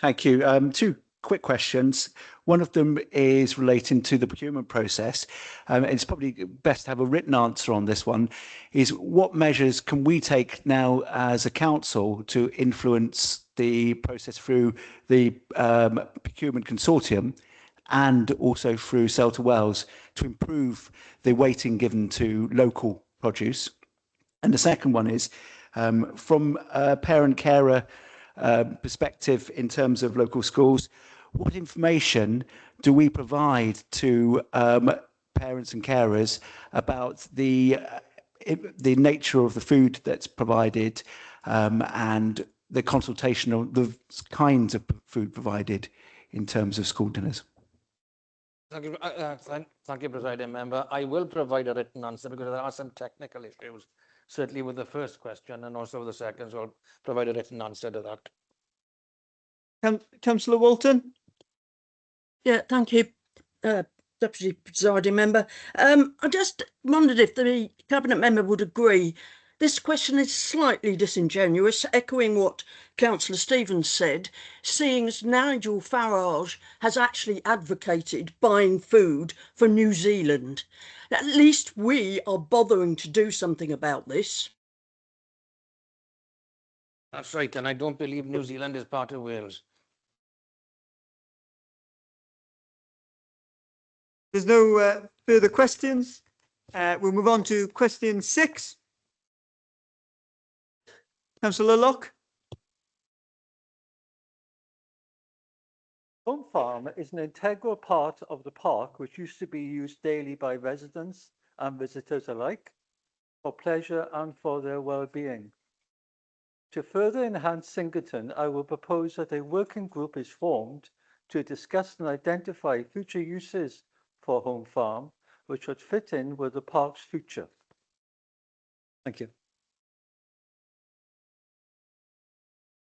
Thank you. Two quick questions. One of them is relating to the procurement process. It's probably best to have a written answer on this one. Is what measures can we take now as a council to influence the process through the procurement consortium and also through Sale to Wales to improve the weighting given to local produce? And the second one is from a parent-carer perspective in terms of local schools, what information do we provide to parents and carers about the nature of the food that's provided and the consultation of the kinds of food provided in terms of school dinners? Thank you, Presiding Member. I will provide a written answer because there are some technical issues, certainly with the first question and also with the second, so I'll provide a written answer to that. Councillor Walton. Yeah, thank you, Deputy Presiding Member. I just wondered if the Cabinet Member would agree. This question is slightly disingenuous, echoing what Councillor Stevens said, seeing as Nigel Farage has actually advocated buying food for New Zealand. At least we are bothering to do something about this. That's right, and I don't believe New Zealand is part of Wales. There's no further questions. We'll move on to question 6. Councillor Locke. Home Farm is an integral part of the park which used to be used daily by residents and visitors alike for pleasure and for their well-being. To further enhance Singleton, I will propose that a working group is formed to discuss and identify future uses for Home Farm, which would fit in with the park's future. Thank you.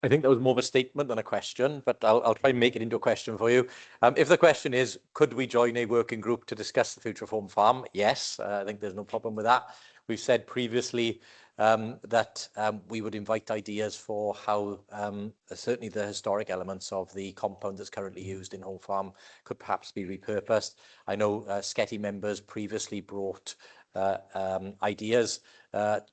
I think that was more of a statement than a question, but I'll try and make it into a question for you. If the question is, could we join a working group to discuss the future of Home Farm? Yes, I think there's no problem with that. We've said previously that we would invite ideas for how certainly the historic elements of the compound that's currently used in Home Farm could perhaps be repurposed. I know SCETI members previously brought ideas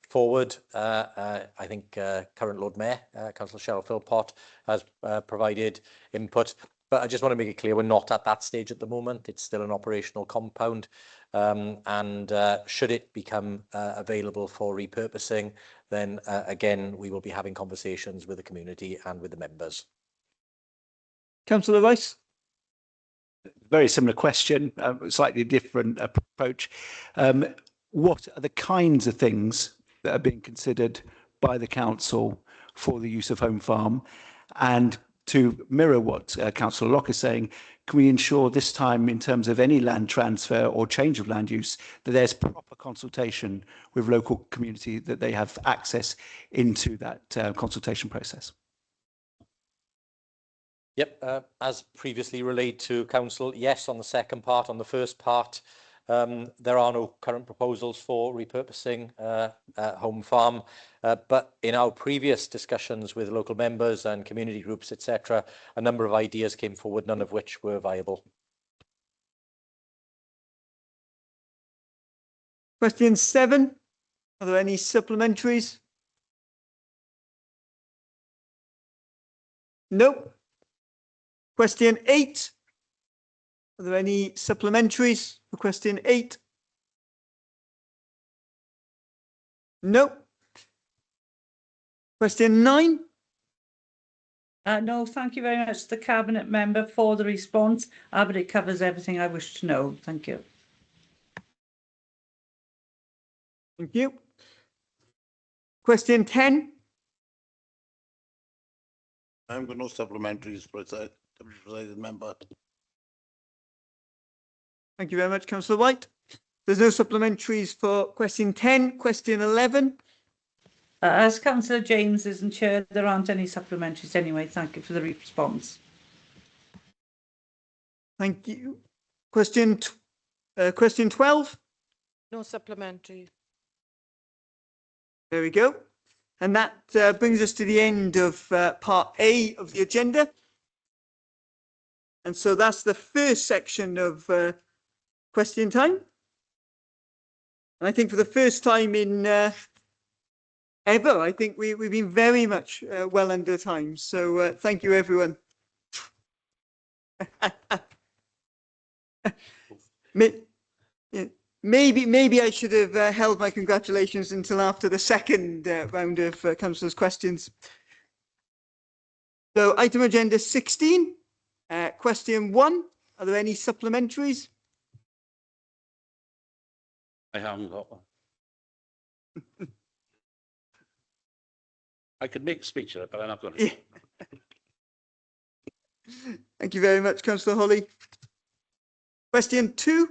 forward. I think current Lord Mayor, Councillor Cheryl Philpott, has provided input. But I just want to make it clear we're not at that stage at the moment. It's still an operational compound. And should it become available for repurposing, then again, we will be having conversations with the community and with the members. Councillor Rice. Very similar question, slightly different approach. What are the kinds of things that are being considered by the council for the use of Home Farm? And to mirror what Councillor Locke is saying, can we ensure this time, in terms of any land transfer or change of land use, that there's proper consultation with local community, that they have access into that consultation process? Yep, as previously relayed to Council, yes on the second part. On the first part, there are no current proposals for repurposing Home Farm, but in our previous discussions with local members and community groups, etc., a number of ideas came forward, none of which were viable. Question 7. Are there any supplementaries? No. Question 8. Are there any supplementaries for question 8? No. Question 9. No, thank you very much, the Cabinet Member, for the response, but it covers everything I wish to know. Thank you. Thank you. Question 10. I've got no supplementaries, President Member. Thank you very much, Councillor White. There's no supplementaries for question 10. Question 11. As Councillor James isn't chair, there aren't any supplementaries anyway. Thank you for the response. Thank you. Question 12. No supplementary. There we go. And that brings us to the end of part A of the agenda. And so that's the first section of question time. And I think for the first time in ever, I think we've been very much well under time. So thank you, everyone. Maybe I should have held my congratulations until after the second round of councillors' questions. So item agenda 16, question 1. Are there any supplementaries? I haven't got one. I could make a speech of it, but I'm not going to. Thank you very much, Councillor Holly. Question 2.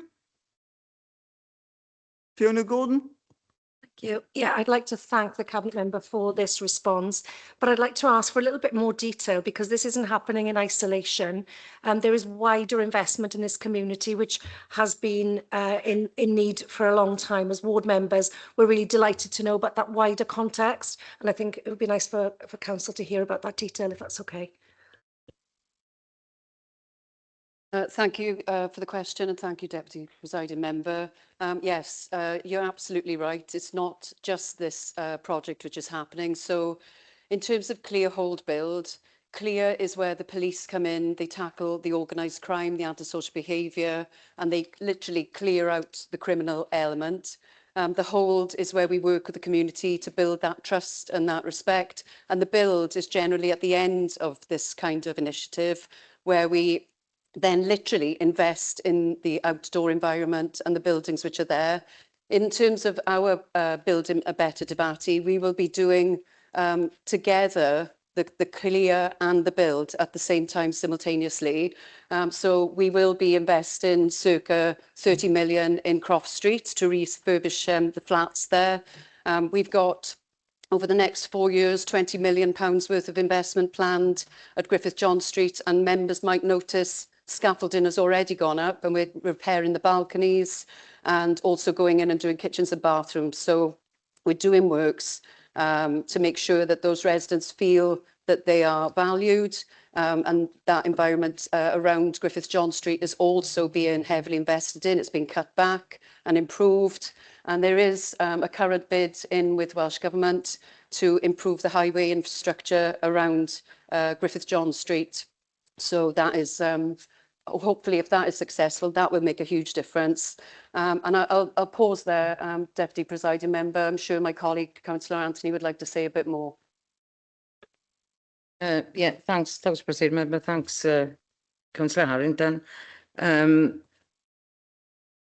Fiona Gordon. you. Yeah, I'd like to thank the Cabinet Member for this response, but I'd like to ask for a little bit more detail because this isn't happening in isolation. There is wider investment in this community, which has been in need for a long time. As ward members, we're really delighted to know about that wider context, and I think it would be nice for Council to hear about that detail, if that's okay. Thank you for the question, and thank you, Deputy Presiding Member. Yes, you're absolutely right. It's not just this project which is happening. So in terms of clear, hold, build, clear is where the police come in, they tackle the organised crime, the antisocial behaviour, and they literally clear out the criminal element. The hold is where we work with the community to build that trust and that respect. And the build is generally at the end of this kind of initiative, where we then literally invest in the outdoor environment and the buildings which are there. In terms of our Building a Better Debati, we will be doing together the clear and the build at the same time simultaneously. So we will be investing circa 30 million in Croft Street to refurbish the flats there. We've got over the next 4 years, £20 million worth of investment planned at Griffith John Street, and members might notice scaffolding has already gone up and we're repairing the balconies and also going in and doing kitchens and bathrooms. So we're doing works to make sure that those residents feel that they are valued, and that environment around Griffith John Street is also being heavily invested in. It's been cut back and improved, and there is a current bid in with Welsh Government to improve the highway infrastructure around Griffith John Street. So that is hopefully, if that is successful, that will make a huge difference. And I'll pause there, Deputy Presiding Member. I'm sure my colleague, Councillor Anthony, would like to say a bit more. Yeah, thanks, Presiding Member. Thanks, Councillor Harrington.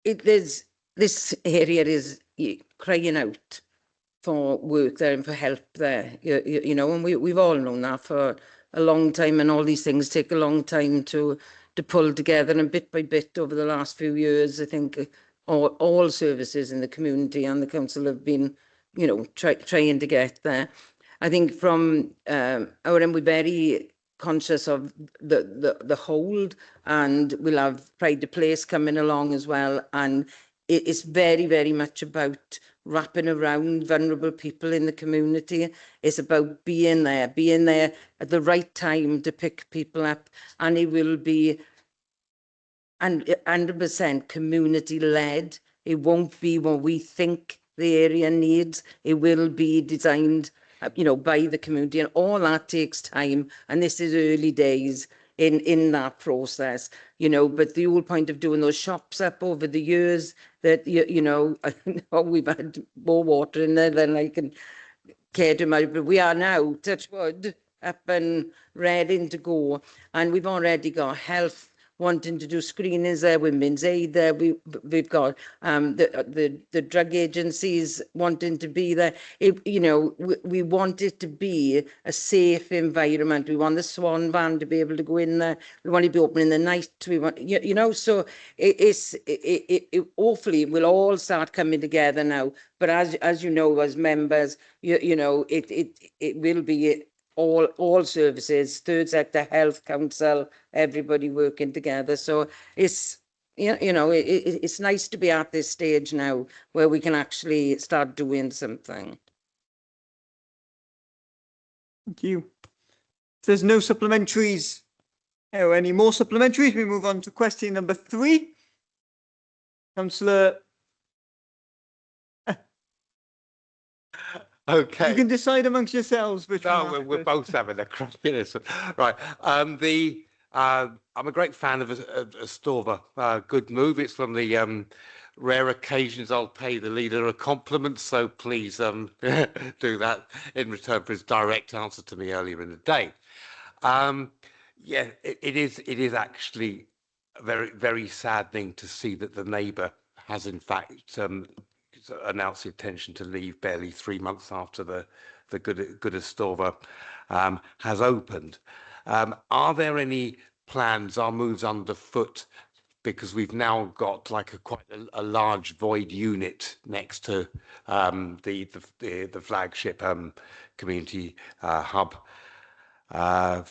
This area is crying out for work there and for help there, you know, and we've all known that for a long time, and all these things take a long time to pull together, and bit by bit over the last few years, I think all services in the community and the council have been, you know, trying to get there. I think from our end, we're very conscious of the hold, and we'll have Pride of Place coming along as well, and it's very, very much about wrapping around vulnerable people in the community. It's about being there at the right time to pick people up, and it will be 100% community led. It won't be what we think the area needs. It will be designed, you know, by the community, and all that takes time. And this is early days in that process, you know. But the whole point of doing those shops up over the years, that you know, we've had more water in there than I can care to imagine. But we are now, touch wood, up and ready to go, and we've already got health wanting to do screenings there, women's aid there. We've got the drug agencies wanting to be there. You know, we want it to be a safe environment. We want the Swan van to be able to go in there. We want it to be open in the night. We want, you know, so it hopefully will all start coming together now. But as you know, as members, you know, it will be all services, third sector, health, council, everybody working together. So it's, you know, it's nice to be at this stage now where we can actually start doing something. Thank you. If there's no supplementaries or any more supplementaries, we move on to question number 3. Councillor. Okay. You can decide amongst yourselves which one. No, we're both having a crack at this. Right. I'm a great fan of Astorva. Good move. It's from the rare occasions I'll pay the leader a compliment. So please do that in return for his direct answer to me earlier in the day. Yeah, it is actually very, very saddening to see that the neighbour has in fact announced the intention to leave barely 3 months after the Good Astorva has opened. Are there any plans, are moves underfoot because we've now got like a large void unit next to the flagship community hub.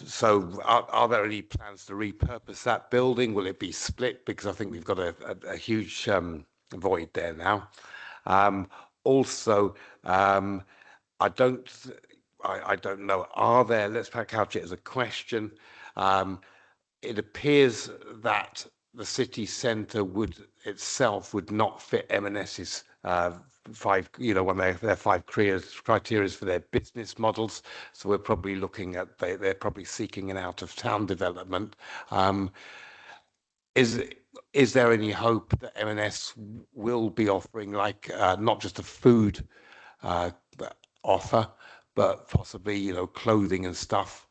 So are there any plans to repurpose that building? Will it be split? Because I think we've got a huge void there now. Also, I don't know, are there, let's couch it as a question. It appears that the city centre itself would not fit M&S's five, when their five criteria for their business models. So we're probably looking at, they're probably seeking an out of town development. Is there any hope that M&S will be offering like not just a food offer, but possibly, clothing and stuff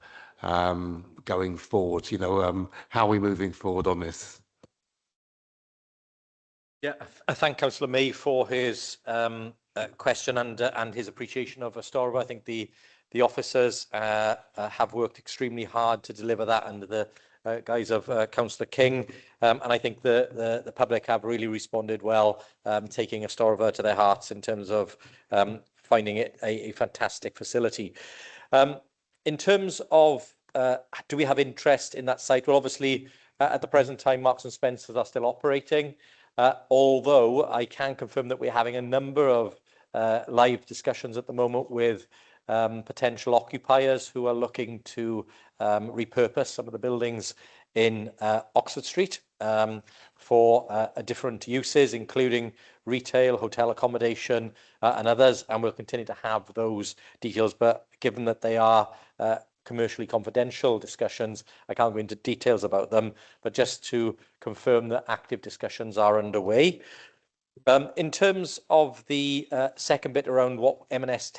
going forward? How are we moving forward on this? Yeah, I thank Councillor May for his question and his appreciation of Astorga. I think the officers have worked extremely hard to deliver that under the guise of Councillor King, and I think the public have really responded well, taking Astorga to their hearts in terms of finding it a fantastic facility. In terms of do we have interest in that site? Well, obviously, at the present time, Marks and Spencer's are still operating. Although I can confirm that we're having a number of live discussions at the moment with potential occupiers who are looking to repurpose some of the buildings in Oxford Street for different uses, including retail, hotel accommodation and others, and we'll continue to have those details. But given that they are commercially confidential discussions, I can't go into details about them, but just to confirm that active discussions are underway. In terms of the second bit around what M&S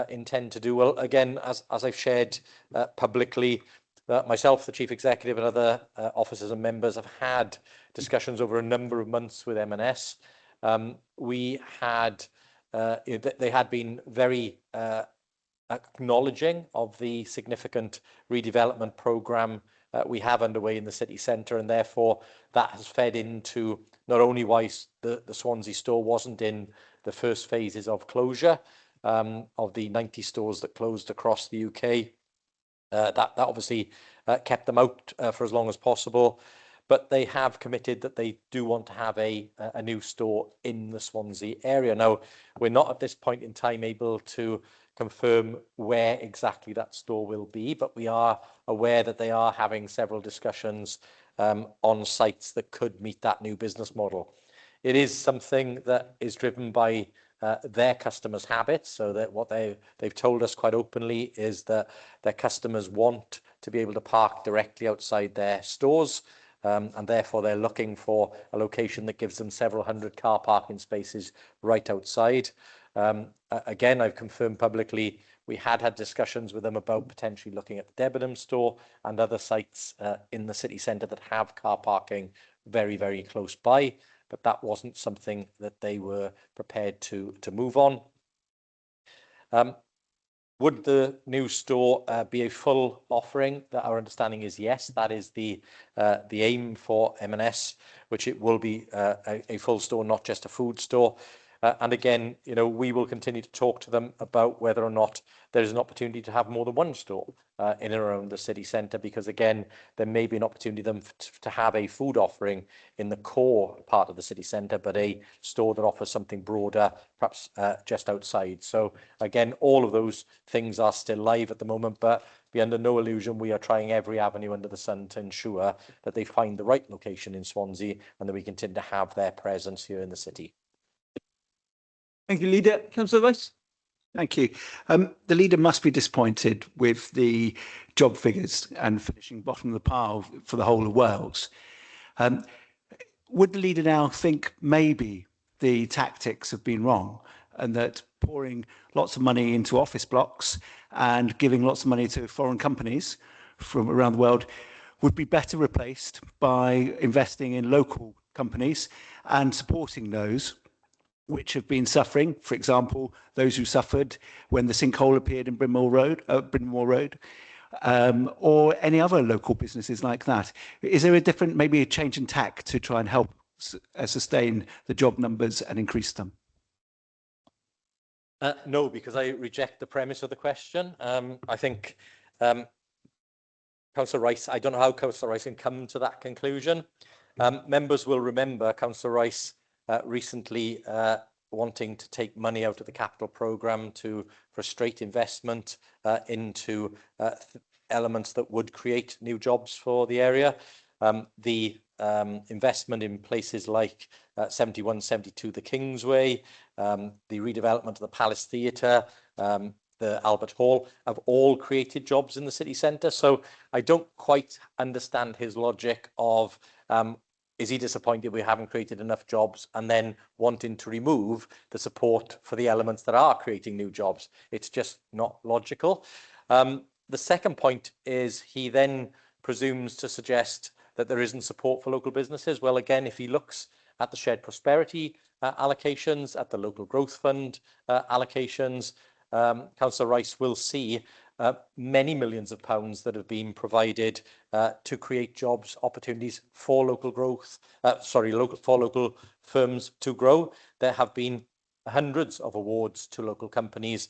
intend to do, well, again, as I've shared publicly, myself, the Chief Executive and other officers and members have had discussions over a number of months with M&S. They had been very acknowledging of the significant redevelopment programme we have underway in the city centre, and therefore that has fed into not only why the Swansea store wasn't in the first phases of closure of the 90 stores that closed across the UK. That obviously kept them out for as long as possible, but they have committed that they do want to have a new store in the Swansea area. Now, we're not at this point in time able to confirm where exactly that store will be, but we are aware that they are having several discussions on sites that could meet that new business model. It is something that is driven by their customers' habits, so that what they've told us quite openly is that their customers want to be able to park directly outside their stores, and therefore they're looking for a location that gives them several hundred car parking spaces right outside. Again, I've confirmed publicly we had discussions with them about potentially looking at the Debenham store and other sites in the city centre that have car parking very, very close by, but that wasn't something that they were prepared to move on. Would the new store be a full offering? That our understanding is yes. That is the aim for M&S, which it will be a full store, not just a food store. And again, we will continue to talk to them about whether or not there is an opportunity to have more than one store in and around the city centre, because again, there may be an opportunity for them to have a food offering in the core part of the city centre, but a store that offers something broader, perhaps just outside. So again, all of those things are still live at the moment, but be under no illusion, we are trying every avenue under the sun to ensure that they find the right location in Swansea and that we continue to have their presence here in the city. Thank you, Leader. Councillor Rice. Thank you. The leader must be disappointed with the job figures and finishing bottom of the pile for the whole of Wales. Would the leader now think maybe the tactics have been wrong and that pouring lots of money into office blocks and giving lots of money to foreign companies from around the world would be better replaced by investing in local companies and supporting those which have been suffering, for example, those who suffered when the sinkhole appeared in Brynmore Road, or any other local businesses like that? Is there a different, maybe a change in tack to try and help sustain the job numbers and increase them? No, because I reject the premise of the question. I think Councillor Rice, I don't know how Councillor Rice can come to that conclusion. Members will remember Councillor Rice recently wanting to take money out of the capital programme to frustrate investment into elements that would create new jobs for the area. The investment in places like 71, 72 the Kingsway, the redevelopment of the Palace Theatre, the Albert Hall, have all created jobs in the city centre. So I don't quite understand his logic of is he disappointed we haven't created enough jobs and then wanting to remove the support for the elements that are creating new jobs. It's just not logical. The second point is he then presumes to suggest that there isn't support for local businesses. Well, again, if he looks at the shared prosperity allocations, at the local growth fund allocations, Councillor Rice will see many millions of pounds that have been provided to create jobs, opportunities for local growth, for local firms to grow. There have been hundreds of awards to local companies,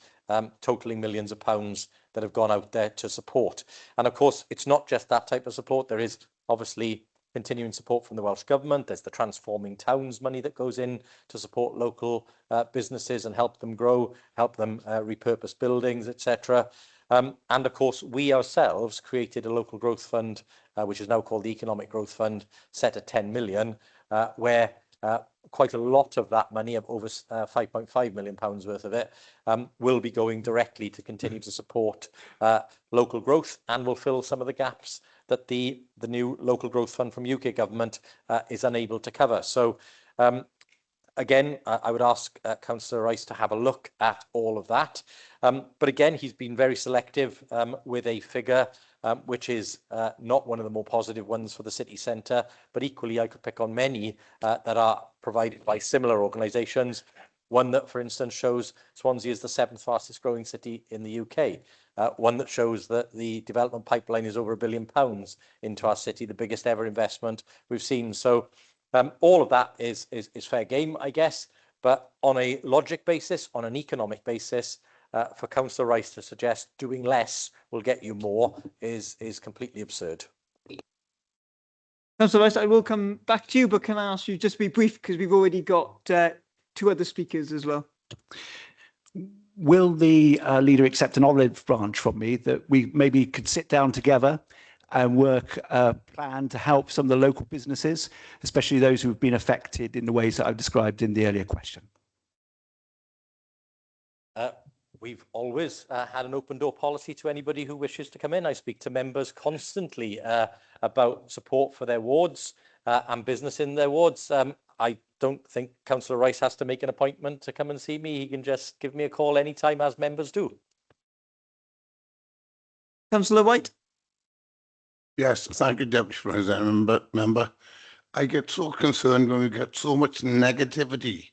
totaling millions of pounds that have gone out there to support. And of course, it's not just that type of support. There is obviously continuing support from the Welsh Government. There's the Transforming Towns money that goes in to support local businesses and help them grow, help them repurpose buildings, etc. And of course, we ourselves created a local growth fund, which is now called the Economic Growth Fund, set at 10 million, where quite a lot of that money, of over £5.5 million worth of it, will be going directly to continue to support local growth and will fill some of the gaps that the new local growth fund from UK government is unable to cover. So again, I would ask Councillor Rice to have a look at all of that. But again, he's been very selective with a figure which is not one of the more positive ones for the city centre, but equally I could pick on many that are provided by similar organisations. One that, for instance, shows Swansea is the 7th fastest growing city in the UK. One that shows that the development pipeline is over £1 billion into our city, the biggest ever investment we've seen. So all of that is fair game, I guess. But on a logic basis, on an economic basis, for Councillor Rice to suggest doing less will get you more is completely absurd. Councillor Rice, I will come back to you, but can I ask you just to be brief, because we've already got 2 other speakers as well. Will the leader accept an olive branch from me that we maybe could sit down together and work a plan to help some of the local businesses, especially those who have been affected in the ways that I've described in the earlier question? We've always had an open door policy to anybody who wishes to come in. I speak to members constantly about support for their wards and business in their wards. I don't think Councillor Rice has to make an appointment to come and see me. He can just give me a call anytime, as members do. Councillor White. Yes, thank you, Deputy President. Member, I get so concerned when we get so much negativity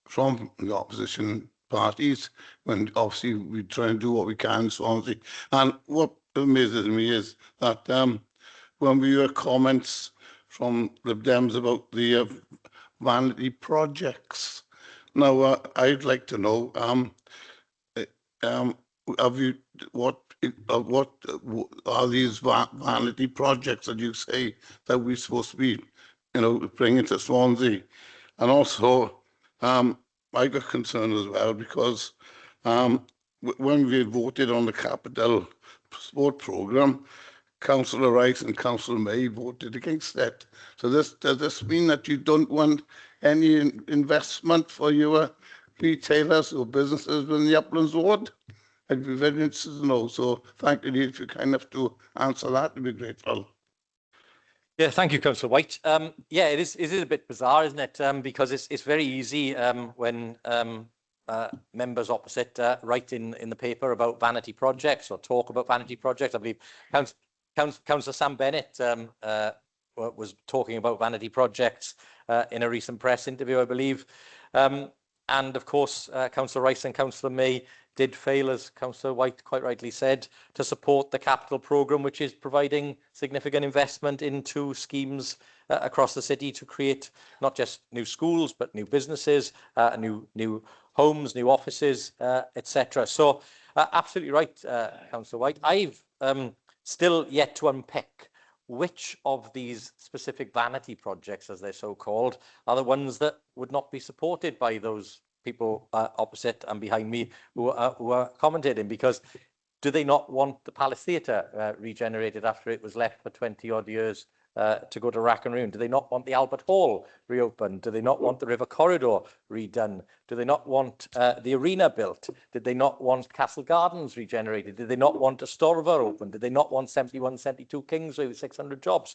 from the opposition parties when obviously we try and do what we can in Swansea. And what amazes me is that when we hear comments from Lib Dems about the vanity projects, now I'd like to know have you what are these vanity projects that you say that we're supposed to be, bringing to Swansea? And also, I got concerned as well because when we voted on the capital sport programme, Councillor Rice and Councillor May voted against that. So does this mean that you don't want any investment for your retailers or businesses in the Uplands Ward? I'd be very interested to know. So thank you, if you're kind enough to answer that, I'd be grateful. Yeah, thank you, Councillor White. Yeah, it is a bit bizarre, isn't it? Because it's very easy when members opposite write in the paper about vanity projects or talk about vanity projects. I believe Councillor Sam Bennett was talking about vanity projects in a recent press interview, I believe. And of course, Councillor Rice and Councillor May did fail, as Councillor White quite rightly said, to support the capital programme, which is providing significant investment into schemes across the city to create not just new schools, but new businesses, new homes, new offices, etc. So absolutely right, Councillor White. I've still yet to unpick which of these specific vanity projects, as they're so called, are the ones that would not be supported by those people opposite and behind me who are commentating, because do they not want the Palace Theatre regenerated after it was left for 20 odd years to go to rack and ruin? Do they not want the Albert Hall reopened? Do they not want the River Corridor redone? Do they not want the arena built? Did they not want Castle Gardens regenerated? Did they not want a Storver opened? Did they not want 71, 72 Kingsway with 600 jobs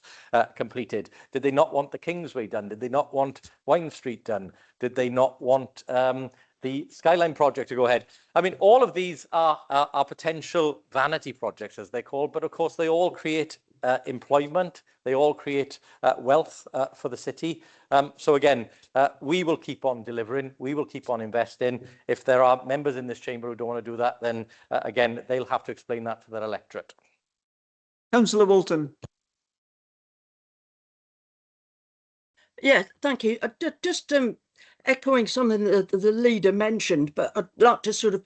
completed? Did they not want the Kingsway done? Did they not want Wine Street done? Did they not want the Skyline project to go ahead? I mean, all of these are potential vanity projects, as they're called, but of course they all create employment, they all create wealth for the city. So again, we will keep on delivering, we will keep on investing. If there are members in this chamber who don't want to do that, then again, they'll have to explain that to their electorate. Councillor Walton. Yeah, thank you. Just echoing something that the leader mentioned, but I'd like to sort of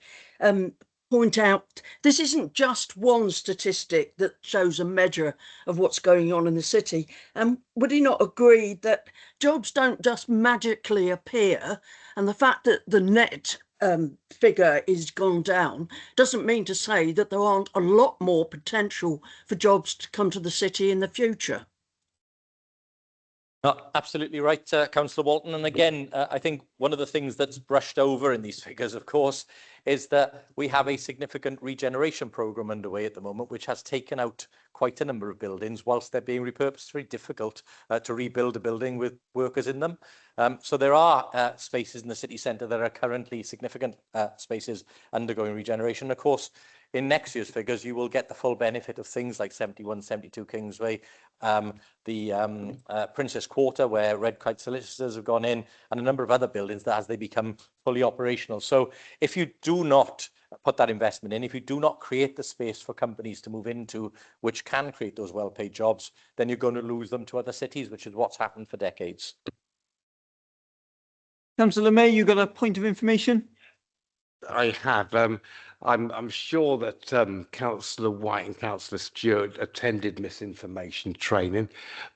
point out this isn't just one statistic that shows a measure of what's going on in the city. Would he not agree that jobs don't just magically appear, and the fact that the net figure is gone down doesn't mean to say that there aren't a lot more potential for jobs to come to the city in the future? No, absolutely right, Councillor Walton. And again, I think one of the things that's brushed over in these figures, of course, is that we have a significant regeneration programme underway at the moment, which has taken out quite a number of buildings whilst they're being repurposed. It's very difficult to rebuild a building with workers in them. So there are spaces in the city centre that are currently significant spaces undergoing regeneration. Of course, in next year's figures, you will get the full benefit of things like 71, 72 Kingsway, the Princess Quarter, where Red Kite solicitors have gone in, and a number of other buildings that as they become fully operational. So if you do not put that investment in, if you do not create the space for companies to move into, which can create those well-paid jobs, then you're going to lose them to other cities, which is what's happened for decades. Councillor May, you got a point of information? I have. I'm sure that Councillor White and Councillor Stewart attended misinformation training,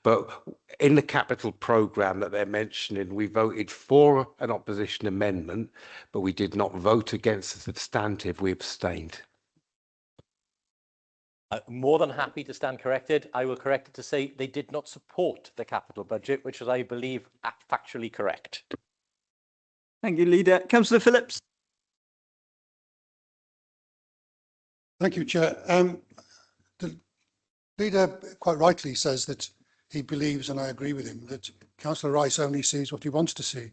but in the capital programme that they're mentioning, we voted for an opposition amendment, but we did not vote against the substantive. We abstained. More than happy to stand corrected. I will correct it to say they did not support the capital budget, which is, I believe, factually correct. Thank you, Leader. Councillor Phillips. Thank you, Chair. The leader quite rightly says that he believes, and I agree with him, that Councillor Rice only sees what he wants to see.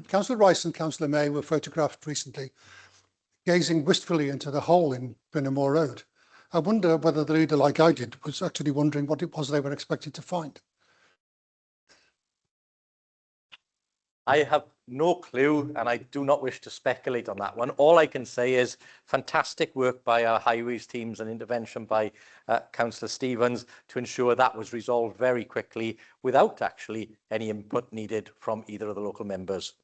Councillor Rice and Councillor May were photographed recently gazing wistfully into the hole in Brynamore Road. I wonder whether the leader, like I did, was actually wondering what it was they were expected to find. I have no clue, and I do not wish to speculate on that one. All I can say is fantastic work by our highways teams and intervention by Councillor Stevens to ensure that was resolved very quickly without actually any input needed from either of the local members.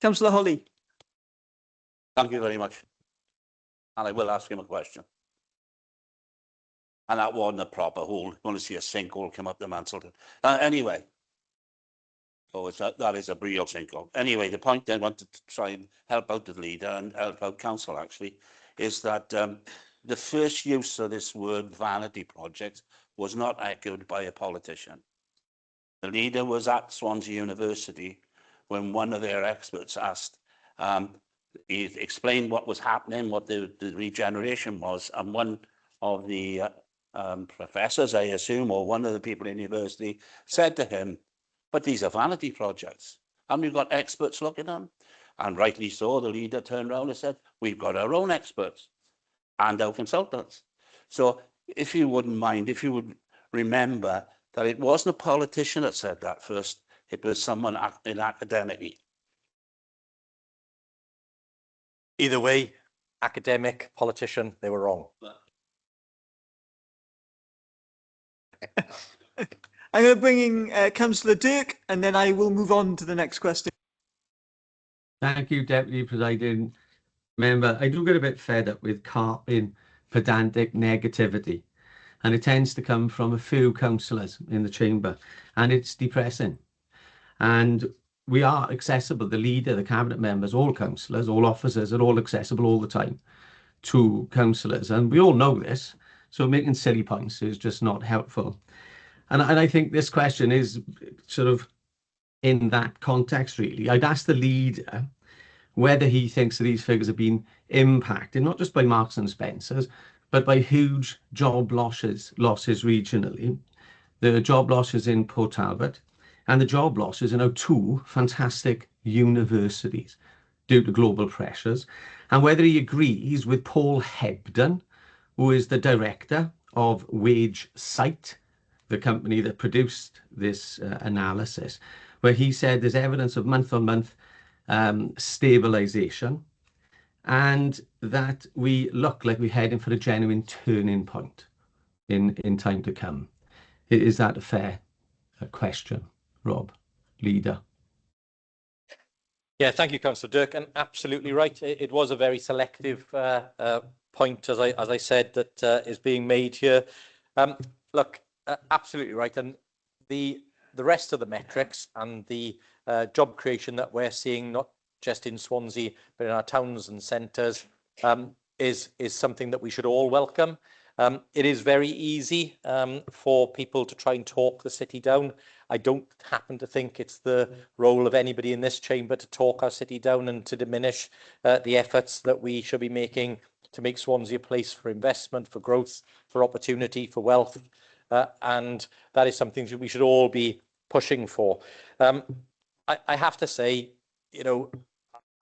Councillor Holly. Thank you very much. And I will ask him a question. And that wasn't a proper hole. You want to see a sinkhole come up the Manselton. Anyway. Oh, that is a real sinkhole. Anyway, the point I wanted to try and help out the leader and help out council actually is that the first use of this word vanity project was not echoed by a politician. The leader was at Swansea University when one of their experts asked, he explained what was happening, what the regeneration was, and one of the professors, I assume, or one of the people in the university said to him, but these are vanity projects. And we've got experts looking at them. And rightly so, the leader turned around and said, we've got our own experts and our consultants. So if you wouldn't mind, if you would remember that it wasn't a politician that said that first, it was someone in academia. Either way, academic, politician, they were wrong. I'm going to bring in Councillor Dirk, and then I will move on to the next question. Thank you, Deputy Presiding Member. I do get a bit fed up with carping pedantic negativity, and it tends to come from a few councillors in the chamber, and it's depressing. And we are accessible. The leader, the cabinet members, all councillors, all officers are all accessible all the time to councillors, and we all know this. So making silly points is just not helpful. And I think this question is sort of in that context, really. I'd ask the leader whether he thinks that these figures have been impacted, not just by Marks and Spencers, but by huge job losses regionally, the job losses in Port Talbot, and the job losses in our two fantastic universities due to global pressures, and whether he agrees with Paul Hebden, who is the director of Wage Site, the company that produced this analysis, where he said there's evidence of month-on-month stabilisation, and that we look like we're heading for a genuine turning point in time to come. Is that a fair question, Rob, leader? Yeah, thank you, Councillor Dirk, and absolutely right. It was a very selective point, as I said, that is being made here. Look, absolutely right, and the rest of the metrics and the job creation that we're seeing, not just in Swansea but in our towns and centres, is something that we should all welcome. It is very easy for people to try and talk the city down. I don't happen to think it's the role of anybody in this chamber to talk our city down and to diminish the efforts that we should be making to make Swansea a place for investment, for growth, for opportunity, for wealth. And that is something that we should all be pushing for. I have to say, you know,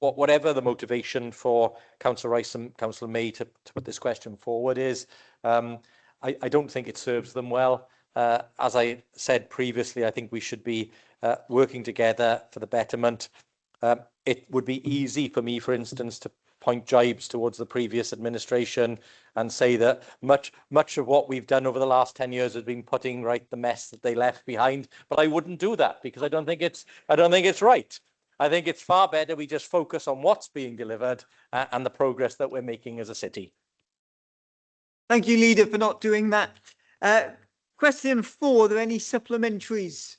whatever the motivation for Councillor Rice and Councillor May to put this question forward is, I don't think it serves them well. As I said previously, I think we should be working together for the betterment. It would be easy for me, for instance, to point jibes towards the previous administration and say that much of what we've done over the last 10 years has been putting right the mess that they left behind. But I wouldn't do that because I don't think it's right. I think it's far better we just focus on what's being delivered and the progress that we're making as a city. Thank you, leader, for not doing that. Question 4, are there any supplementaries?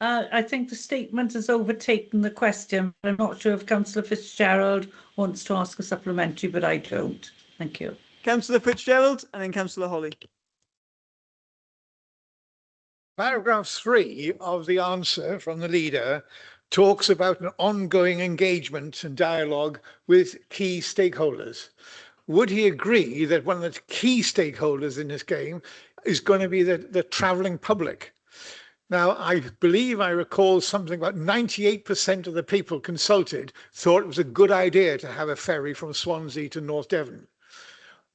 I think the statement has overtaken the question. I'm not sure if Councillor Fitzgerald wants to ask a supplementary, but I don't. Thank you. Councillor Fitzgerald and then Councillor Holly. Paragraph 3 of the answer from the leader talks about an ongoing engagement and dialogue with key stakeholders. Would he agree that one of the key stakeholders in this game is going to be the travelling public? Now, I believe I recall something about 98% of the people consulted thought it was a good idea to have a ferry from Swansea to North Devon.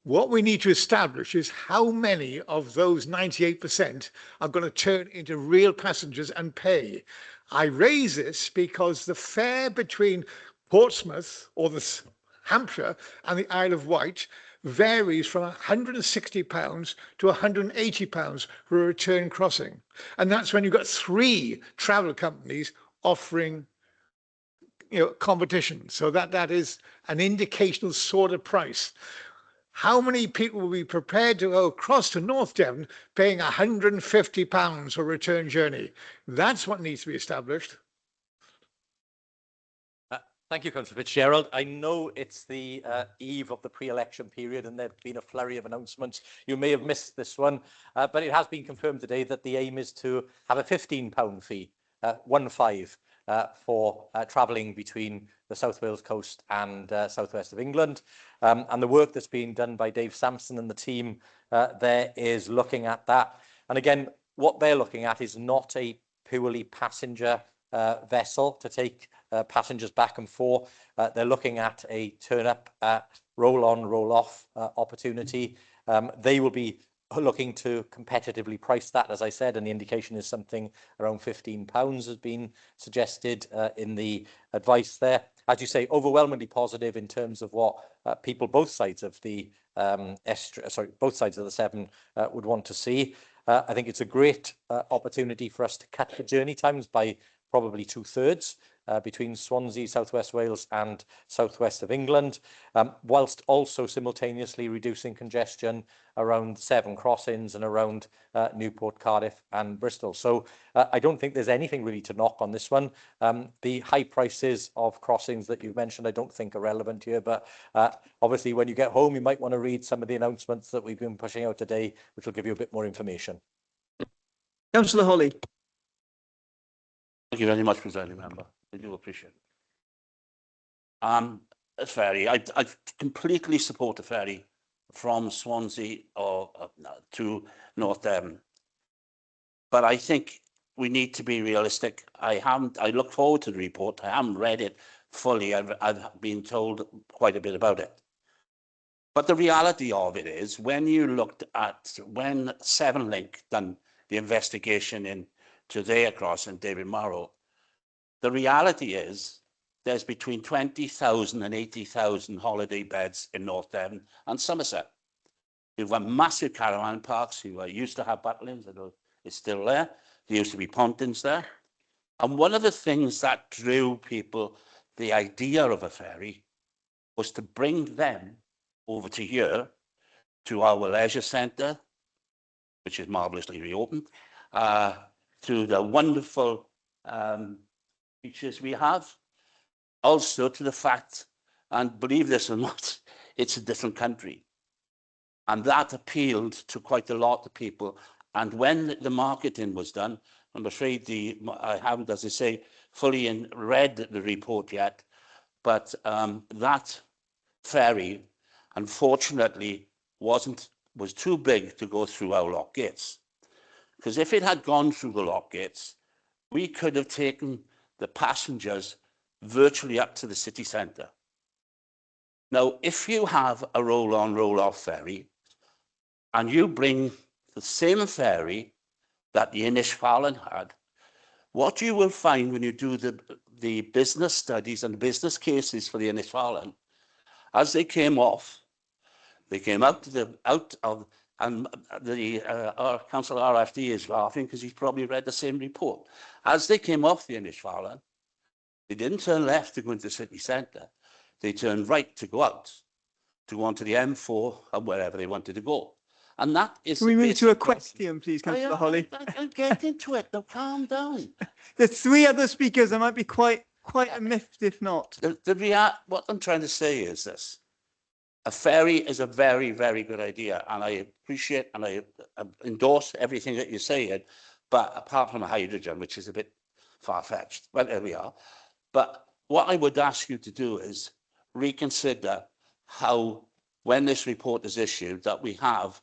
What we need to establish is how many of those 98% are going to turn into real passengers and pay. I raise this because the fare between Portsmouth or the Hampshire and the Isle of Wight varies from £160 to £180 for a return crossing. And that's when you've got 3 travel companies offering competition. So that is an indicational sort of price. How many people will be prepared to go across to North Devon paying £150 for a return journey? That's what needs to be established. Thank you, Councillor Fitzgerald. I know it's the eve of the pre-election period and there's been a flurry of announcements. You may have missed this one, but it has been confirmed today that the aim is to have a £15 fee, 1-5, for travelling between the South Wales coast and southwest of England. And the work that's being done by Dave Sampson and the team there is looking at that. And again, what they're looking at is not a purely passenger vessel to take passengers back and forth. They're looking at a turn-up, roll-on, roll-off opportunity. They will be looking to competitively price that, as I said, and the indication is something around £15 has been suggested in the advice there. as you say, overwhelmingly positive in terms of what people, both sides of the both sides of the Severn would want to see. I think it's a great opportunity for us to cut the journey times by probably 2/3 between Swansea, South West Wales and southwest of England, whilst also simultaneously reducing congestion around Severn crossings and around Newport, Cardiff and Bristol. So I don't think there's anything really to knock on this one. The high prices of crossings that you've mentioned I don't think are relevant here, but obviously when you get home you might want to read some of the announcements that we've been pushing out today, which will give you a bit more information. Councillor Holly. Thank you very much, Presiding Member. I do appreciate it. A ferry. I completely support the ferry from Swansea or to North Devon. But I think we need to be realistic. I look forward to the report. I haven't read it fully. I've been told quite a bit about it. But the reality of it is, when you looked at when Severn Link done the investigation into their crossing, David Morrow, the reality is there's between 20,000 and 80,000 holiday beds in North Devon and Somerset. We've got massive caravan parks who used to have battalions, it's still there. There used to be pontins there. And one of the things that drew people the idea of a ferry was to bring them over to here, to our leisure centre, which is marvellously reopened, to the wonderful beaches we have. Also to the fact, and believe this or not, it's a different country. And that appealed to quite a lot of people. And when the marketing was done, I'm afraid I haven't, as I say, fully read the report yet, but that ferry, unfortunately, was too big to go through our lock gates. Because if it had gone through the lock gates, we could have taken the passengers virtually up to the city centre. Now, if you have a roll-on, roll-off ferry, and you bring the same ferry that the Inishfallen had, what you will find when you do the business studies and business cases for the Inishfallen, as they came off, they came out of, and our Councillor RFD is laughing because he's probably read the same report. As they came off the Inishfallen, they didn't turn left to go into the city centre. They turned right to go out, to go onto the M4 and wherever they wanted to go. And that is... Can we move to a question, please, Councillor Holly? I'll get into it. Now, calm down. There's 3 other speakers. I might be quite a miffed if not. What I'm trying to say is this. A ferry is a very, very good idea. And I appreciate and I endorse everything that you're saying. But apart from hydrogen, which is a bit far-fetched. Well, there we are. But what I would ask you to do is reconsider how, when this report is issued, that we have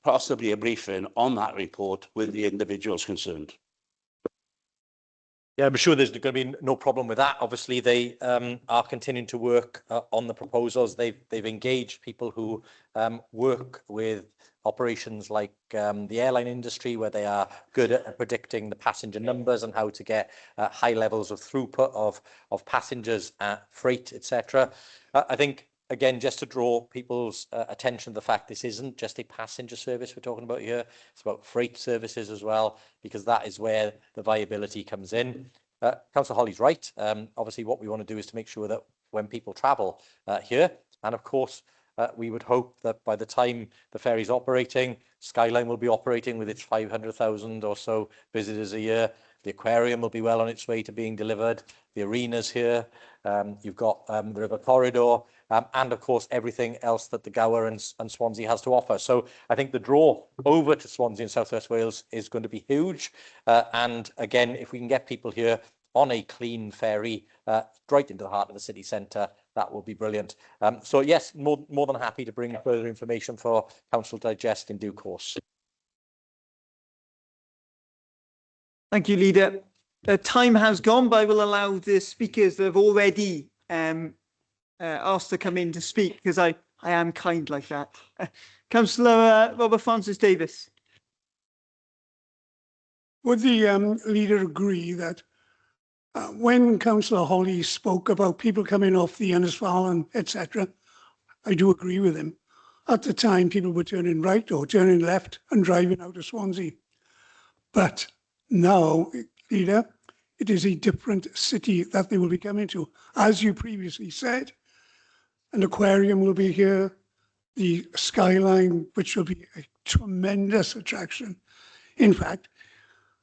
possibly a briefing on that report with the individuals concerned. Yeah, I'm sure there's going to be no problem with that. Obviously, they are continuing to work on the proposals. They've engaged people who work with operations like the airline industry, where they are good at predicting the passenger numbers and how to get high levels of throughput of passengers, freight, etc. I think, again, just to draw people's attention to the fact this isn't just a passenger service we're talking about here, it's about freight services as well, because that is where the viability comes in. Councillor Holly's right. Obviously, what we want to do is to make sure that when people travel here, and of course, we would hope that by the time the ferry's operating, Skyline will be operating with its 500,000 or so visitors a year. The aquarium will be well on its way to being delivered. The arena's here. You've got the river corridor, and of course everything else that the Gower and Swansea has to offer. So I think the draw over to Swansea and South West Wales is going to be huge. And again, if we can get people here on a clean ferry right into the heart of the city centre, that will be brilliant. So yes, more than happy to bring further information for Council to digest in due course. Thank you, Leader. Time has gone, but I will allow the speakers that have already asked to come in to speak, because I am kind like that. Councillor Robert Francis Davis. Would the leader agree that When Councillor Holly spoke about people coming off the Innisfallen, etc., I do agree with him. At the time, people were turning right or turning left and driving out of Swansea. But now, Leader, it is a different city that they will be coming to. As you previously said, an aquarium will be here, the skyline, which will be a tremendous attraction. In fact,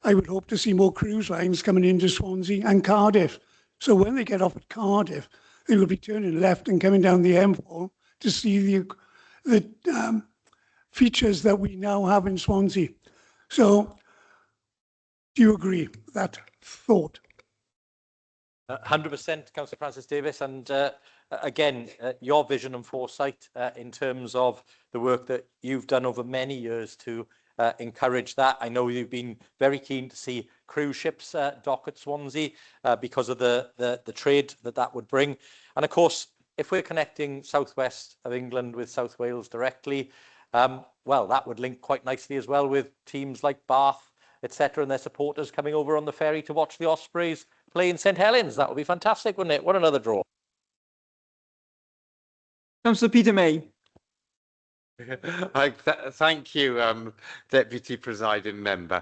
I would hope to see more cruise lines coming into Swansea and Cardiff. So when they get off at Cardiff, they will be turning left and coming down the M4 to see the features that we now have in Swansea. So do you agree with that thought? 100%, Councillor Francis Davis, and again, your vision and foresight in terms of the work that you've done over many years to encourage that. I know you've been very keen to see cruise ships dock at Swansea because of the trade that would bring. And of course, if we're connecting southwest of England with South Wales directly, well, that would link quite nicely as well with teams like Bath, etc., and their supporters coming over on the ferry to watch the Ospreys play in St Helens. That would be fantastic, wouldn't it? What another draw. Councillor Peter May. Thank you, Deputy Presiding Member.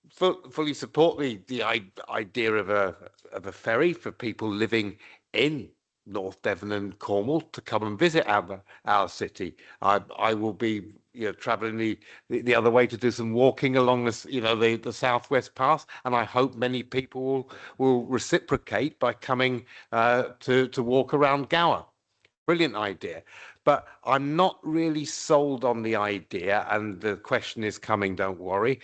Fully support the idea of a ferry for people living in North Devon and Cornwall to come and visit our city. I will be travelling the other way to do some walking along the Southwest Pass, and I hope many people will reciprocate by coming to walk around Gower. Brilliant idea. But I'm not really sold on the idea, and the question is coming, don't worry,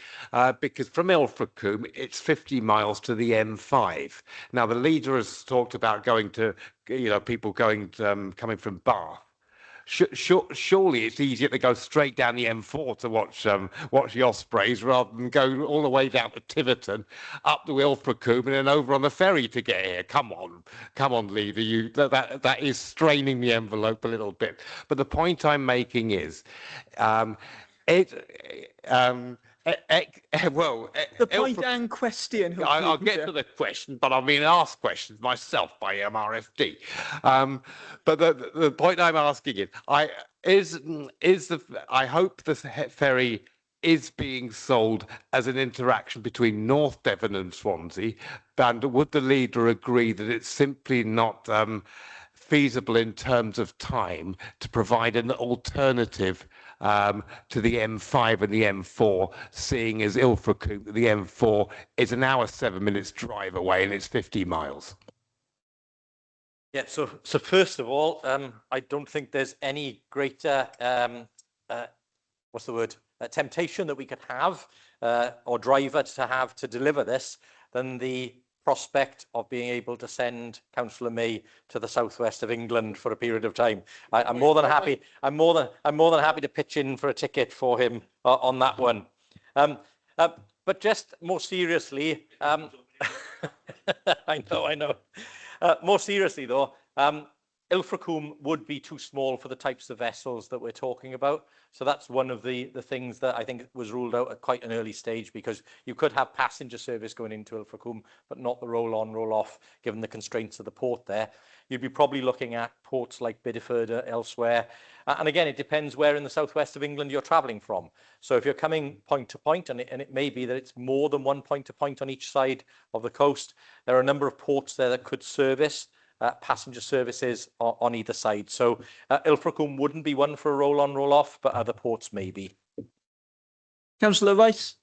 because from Ilfracombe, it's 50 miles to the M5. Now, the leader has talked about going to, people going coming from Bath. Surely it's easier to go straight down the M4 to watch the Ospreys rather than go all the way down to Tiverton, up to Ilfracombe and then over on the ferry to get here. Come on, leader. That is straining the envelope a little bit. But the point I'm making is, the point and question. I'll get to the question, but I'm being asked questions myself by MRFD. But the point I'm asking is, I hope the ferry is being sold as an interaction between North Devon and Swansea, and would the leader agree that it's simply not feasible in terms of time to provide an alternative to the M5 and the M4, seeing as Ilfracombe, the M4 is an hour, 7 minutes drive away and it's 50 miles. Yeah, so first of all, I don't think there's any greater, temptation that we could have, or driver to have to deliver this than the prospect of being able to send Councillor May to the southwest of England for a period of time. I'm more than happy. I'm more than happy to pitch in for a ticket for him on that one. But just more seriously, I know. More seriously, though, Ilfracombe would be too small for the types of vessels that we're talking about. So that's one of the things that I think was ruled out at quite an early stage, because you could have passenger service going into Ilfracombe, but not the roll-on, roll-off, given the constraints of the port there. You'd be probably looking at ports like Bideford or elsewhere. And again, it depends where in the southwest of England you're travelling from. So if you're coming point to point, and it may be that it's more than one point to point on each side of the coast, there are a number of ports there that could service passenger services on either side. So Ilfracombe wouldn't be one for a roll-on, roll-off, but other ports may be. Councillor Rice.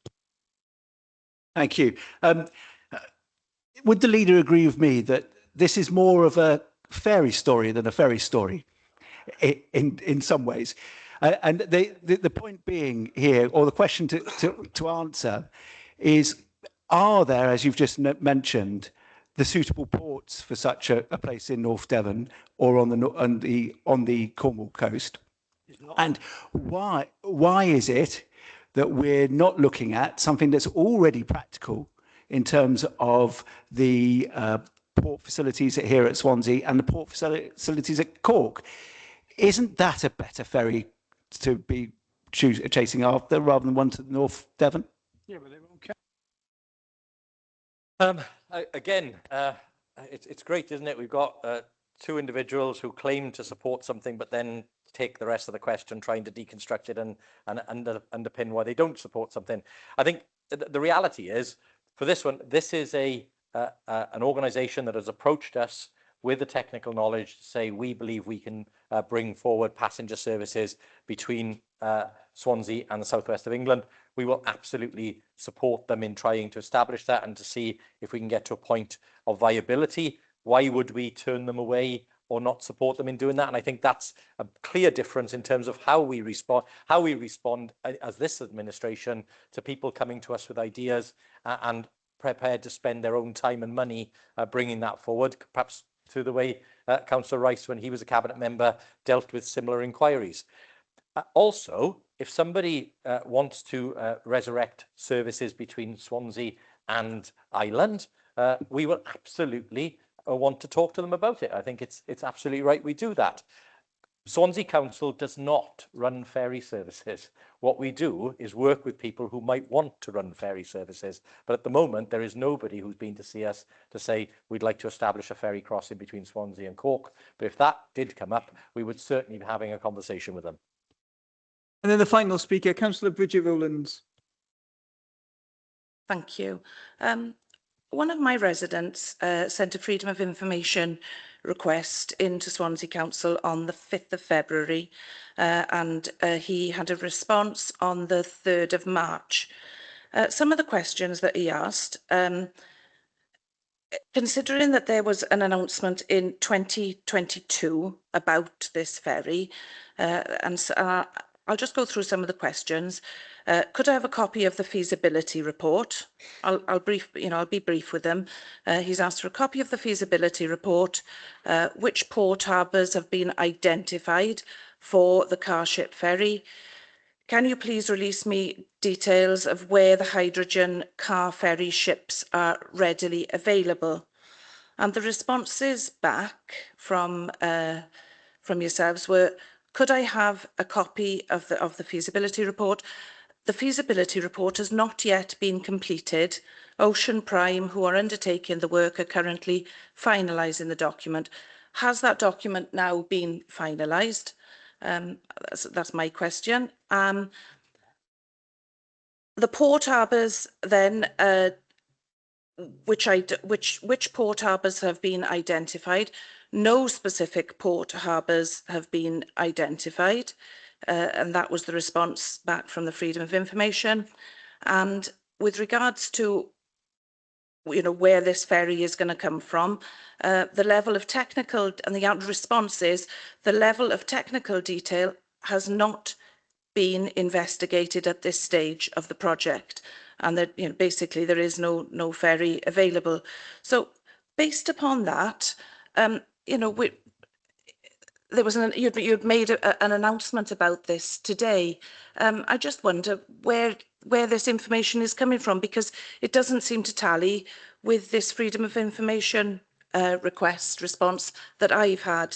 Thank you. Would the leader agree with me that this is more of a fairy story than a ferry story in some ways? And the point being here, or the question to answer is, are there, as you've just mentioned, the suitable ports for such a place in North Devon or on the Cornwall coast? And why is it that we're not looking at something that's already practical in terms of the port facilities here at Swansea and the port facilities at Cork? Isn't that a better ferry to be chasing after rather than one to North Devon? Yeah, but they won't Again, it's great, isn't it? We've got two individuals who claim to support something, but then take the rest of the question, trying to deconstruct it and underpin why they don't support something. I think the reality is, for this one, this is an organisation that has approached us with the technical knowledge to say we believe we can bring forward passenger services between Swansea and the southwest of England. We will absolutely support them in trying to establish that and to see if we can get to a point of viability. Why would we turn them away or not support them in doing that? And I think that's a clear difference in terms of how we respond as this administration to people coming to us with ideas and prepared to spend their own time and money bringing that forward, perhaps to the way Councillor Rice, when he was a cabinet member, dealt with similar inquiries. Also, if somebody wants to resurrect services between Swansea and Ireland, we will absolutely want to talk to them about it. I think it's absolutely right we do that. Swansea Council does not run ferry services. What we do is work with people who might want to run ferry services. But at the moment, there is nobody who's been to see us to say, we'd like to establish a ferry crossing between Swansea and Cork. But if that did come up, we would certainly be having a conversation with them. And then the final speaker, Councillor Bridget Rowlands. Thank you. One of my residents sent a Freedom of Information request into Swansea Council on the 5th of February and he had a response on the 3rd of March. Some of the questions that he asked, considering that there was an announcement in 2022 about this ferry, I'll just go through some of the questions. Could I have a copy of the feasibility report? I'll be brief with them. He's asked for a copy of the feasibility report. Which port harbours have been identified for the car ship ferry? Can you please release me details of where the hydrogen car ferry ships are readily available? And the responses back from yourselves were, could I have a copy of the feasibility report? The feasibility report has not yet been completed. Ocean Prime, who are undertaking the work, are currently finalising the document. Has that document now been finalised? That's my question. The port harbours then, which port harbours have been identified? No specific port harbours have been identified, and that was the response back from the Freedom of Information. And with regards to where this ferry is going to come from, the level of technical, and the response is, the level of technical detail has not been investigated at this stage of the project, and that basically there is no ferry available. So based upon that, there was you'd made an announcement about this today. I just wonder where this information is coming from, because it doesn't seem to tally with this Freedom of Information response that I've had.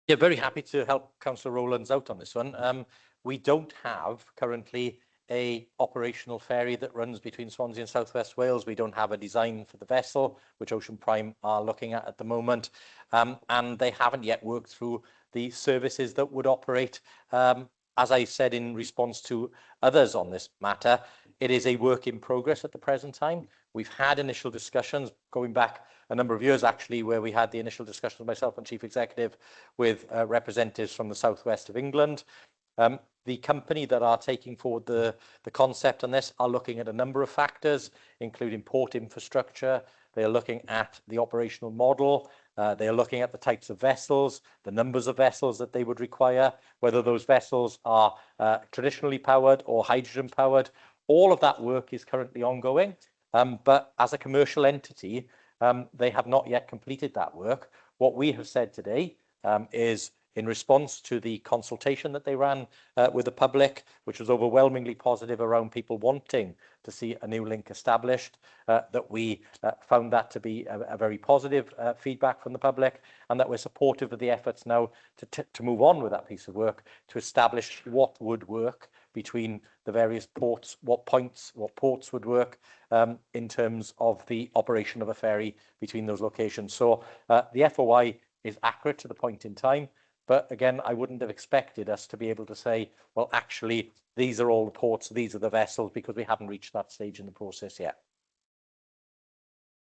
Yeah, very happy to help Councillor Rowlands out on this one. We don't have currently a operational ferry that runs between Swansea and South West Wales. We don't have a design for the vessel, which Ocean Prime are looking at the moment. And they haven't yet worked through the services that would operate. As I said in response to others on this matter, it is a work in progress at the present time. We've had initial discussions going back a number of years, actually, where we had the initial discussions, myself and Chief Executive, with representatives from the southwest of England. The company that are taking forward the concept on this are looking at a number of factors, including port infrastructure. They are looking at the operational model. They are looking at the types of vessels, the numbers of vessels that they would require, whether those vessels are traditionally powered or hydrogen powered. All of that work is currently ongoing. But as a commercial entity, they have not yet completed that work. What we have said today is, in response to the consultation that they ran with the public, which was overwhelmingly positive around people wanting to see a new link established, that we found that to be a very positive feedback from the public, and that we're supportive of the efforts now to move on with that piece of work to establish what would work between the various ports, what ports would work in terms of the operation of a ferry between those locations. So the FOI is accurate to the point in time, but again, I wouldn't have expected us to be able to say, well, actually, these are all the ports, these are the vessels, because we haven't reached that stage in the process yet.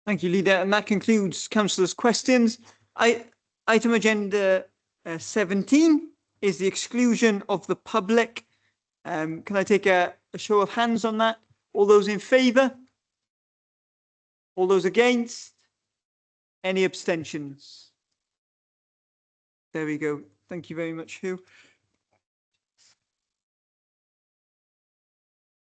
Thank you, Leader. And that concludes Councillors' questions. Item agenda 17 is the exclusion of the public. Can I take a show of hands on that? All those in favour? All those against? Any abstentions? There we go. Thank you very much, Hugh.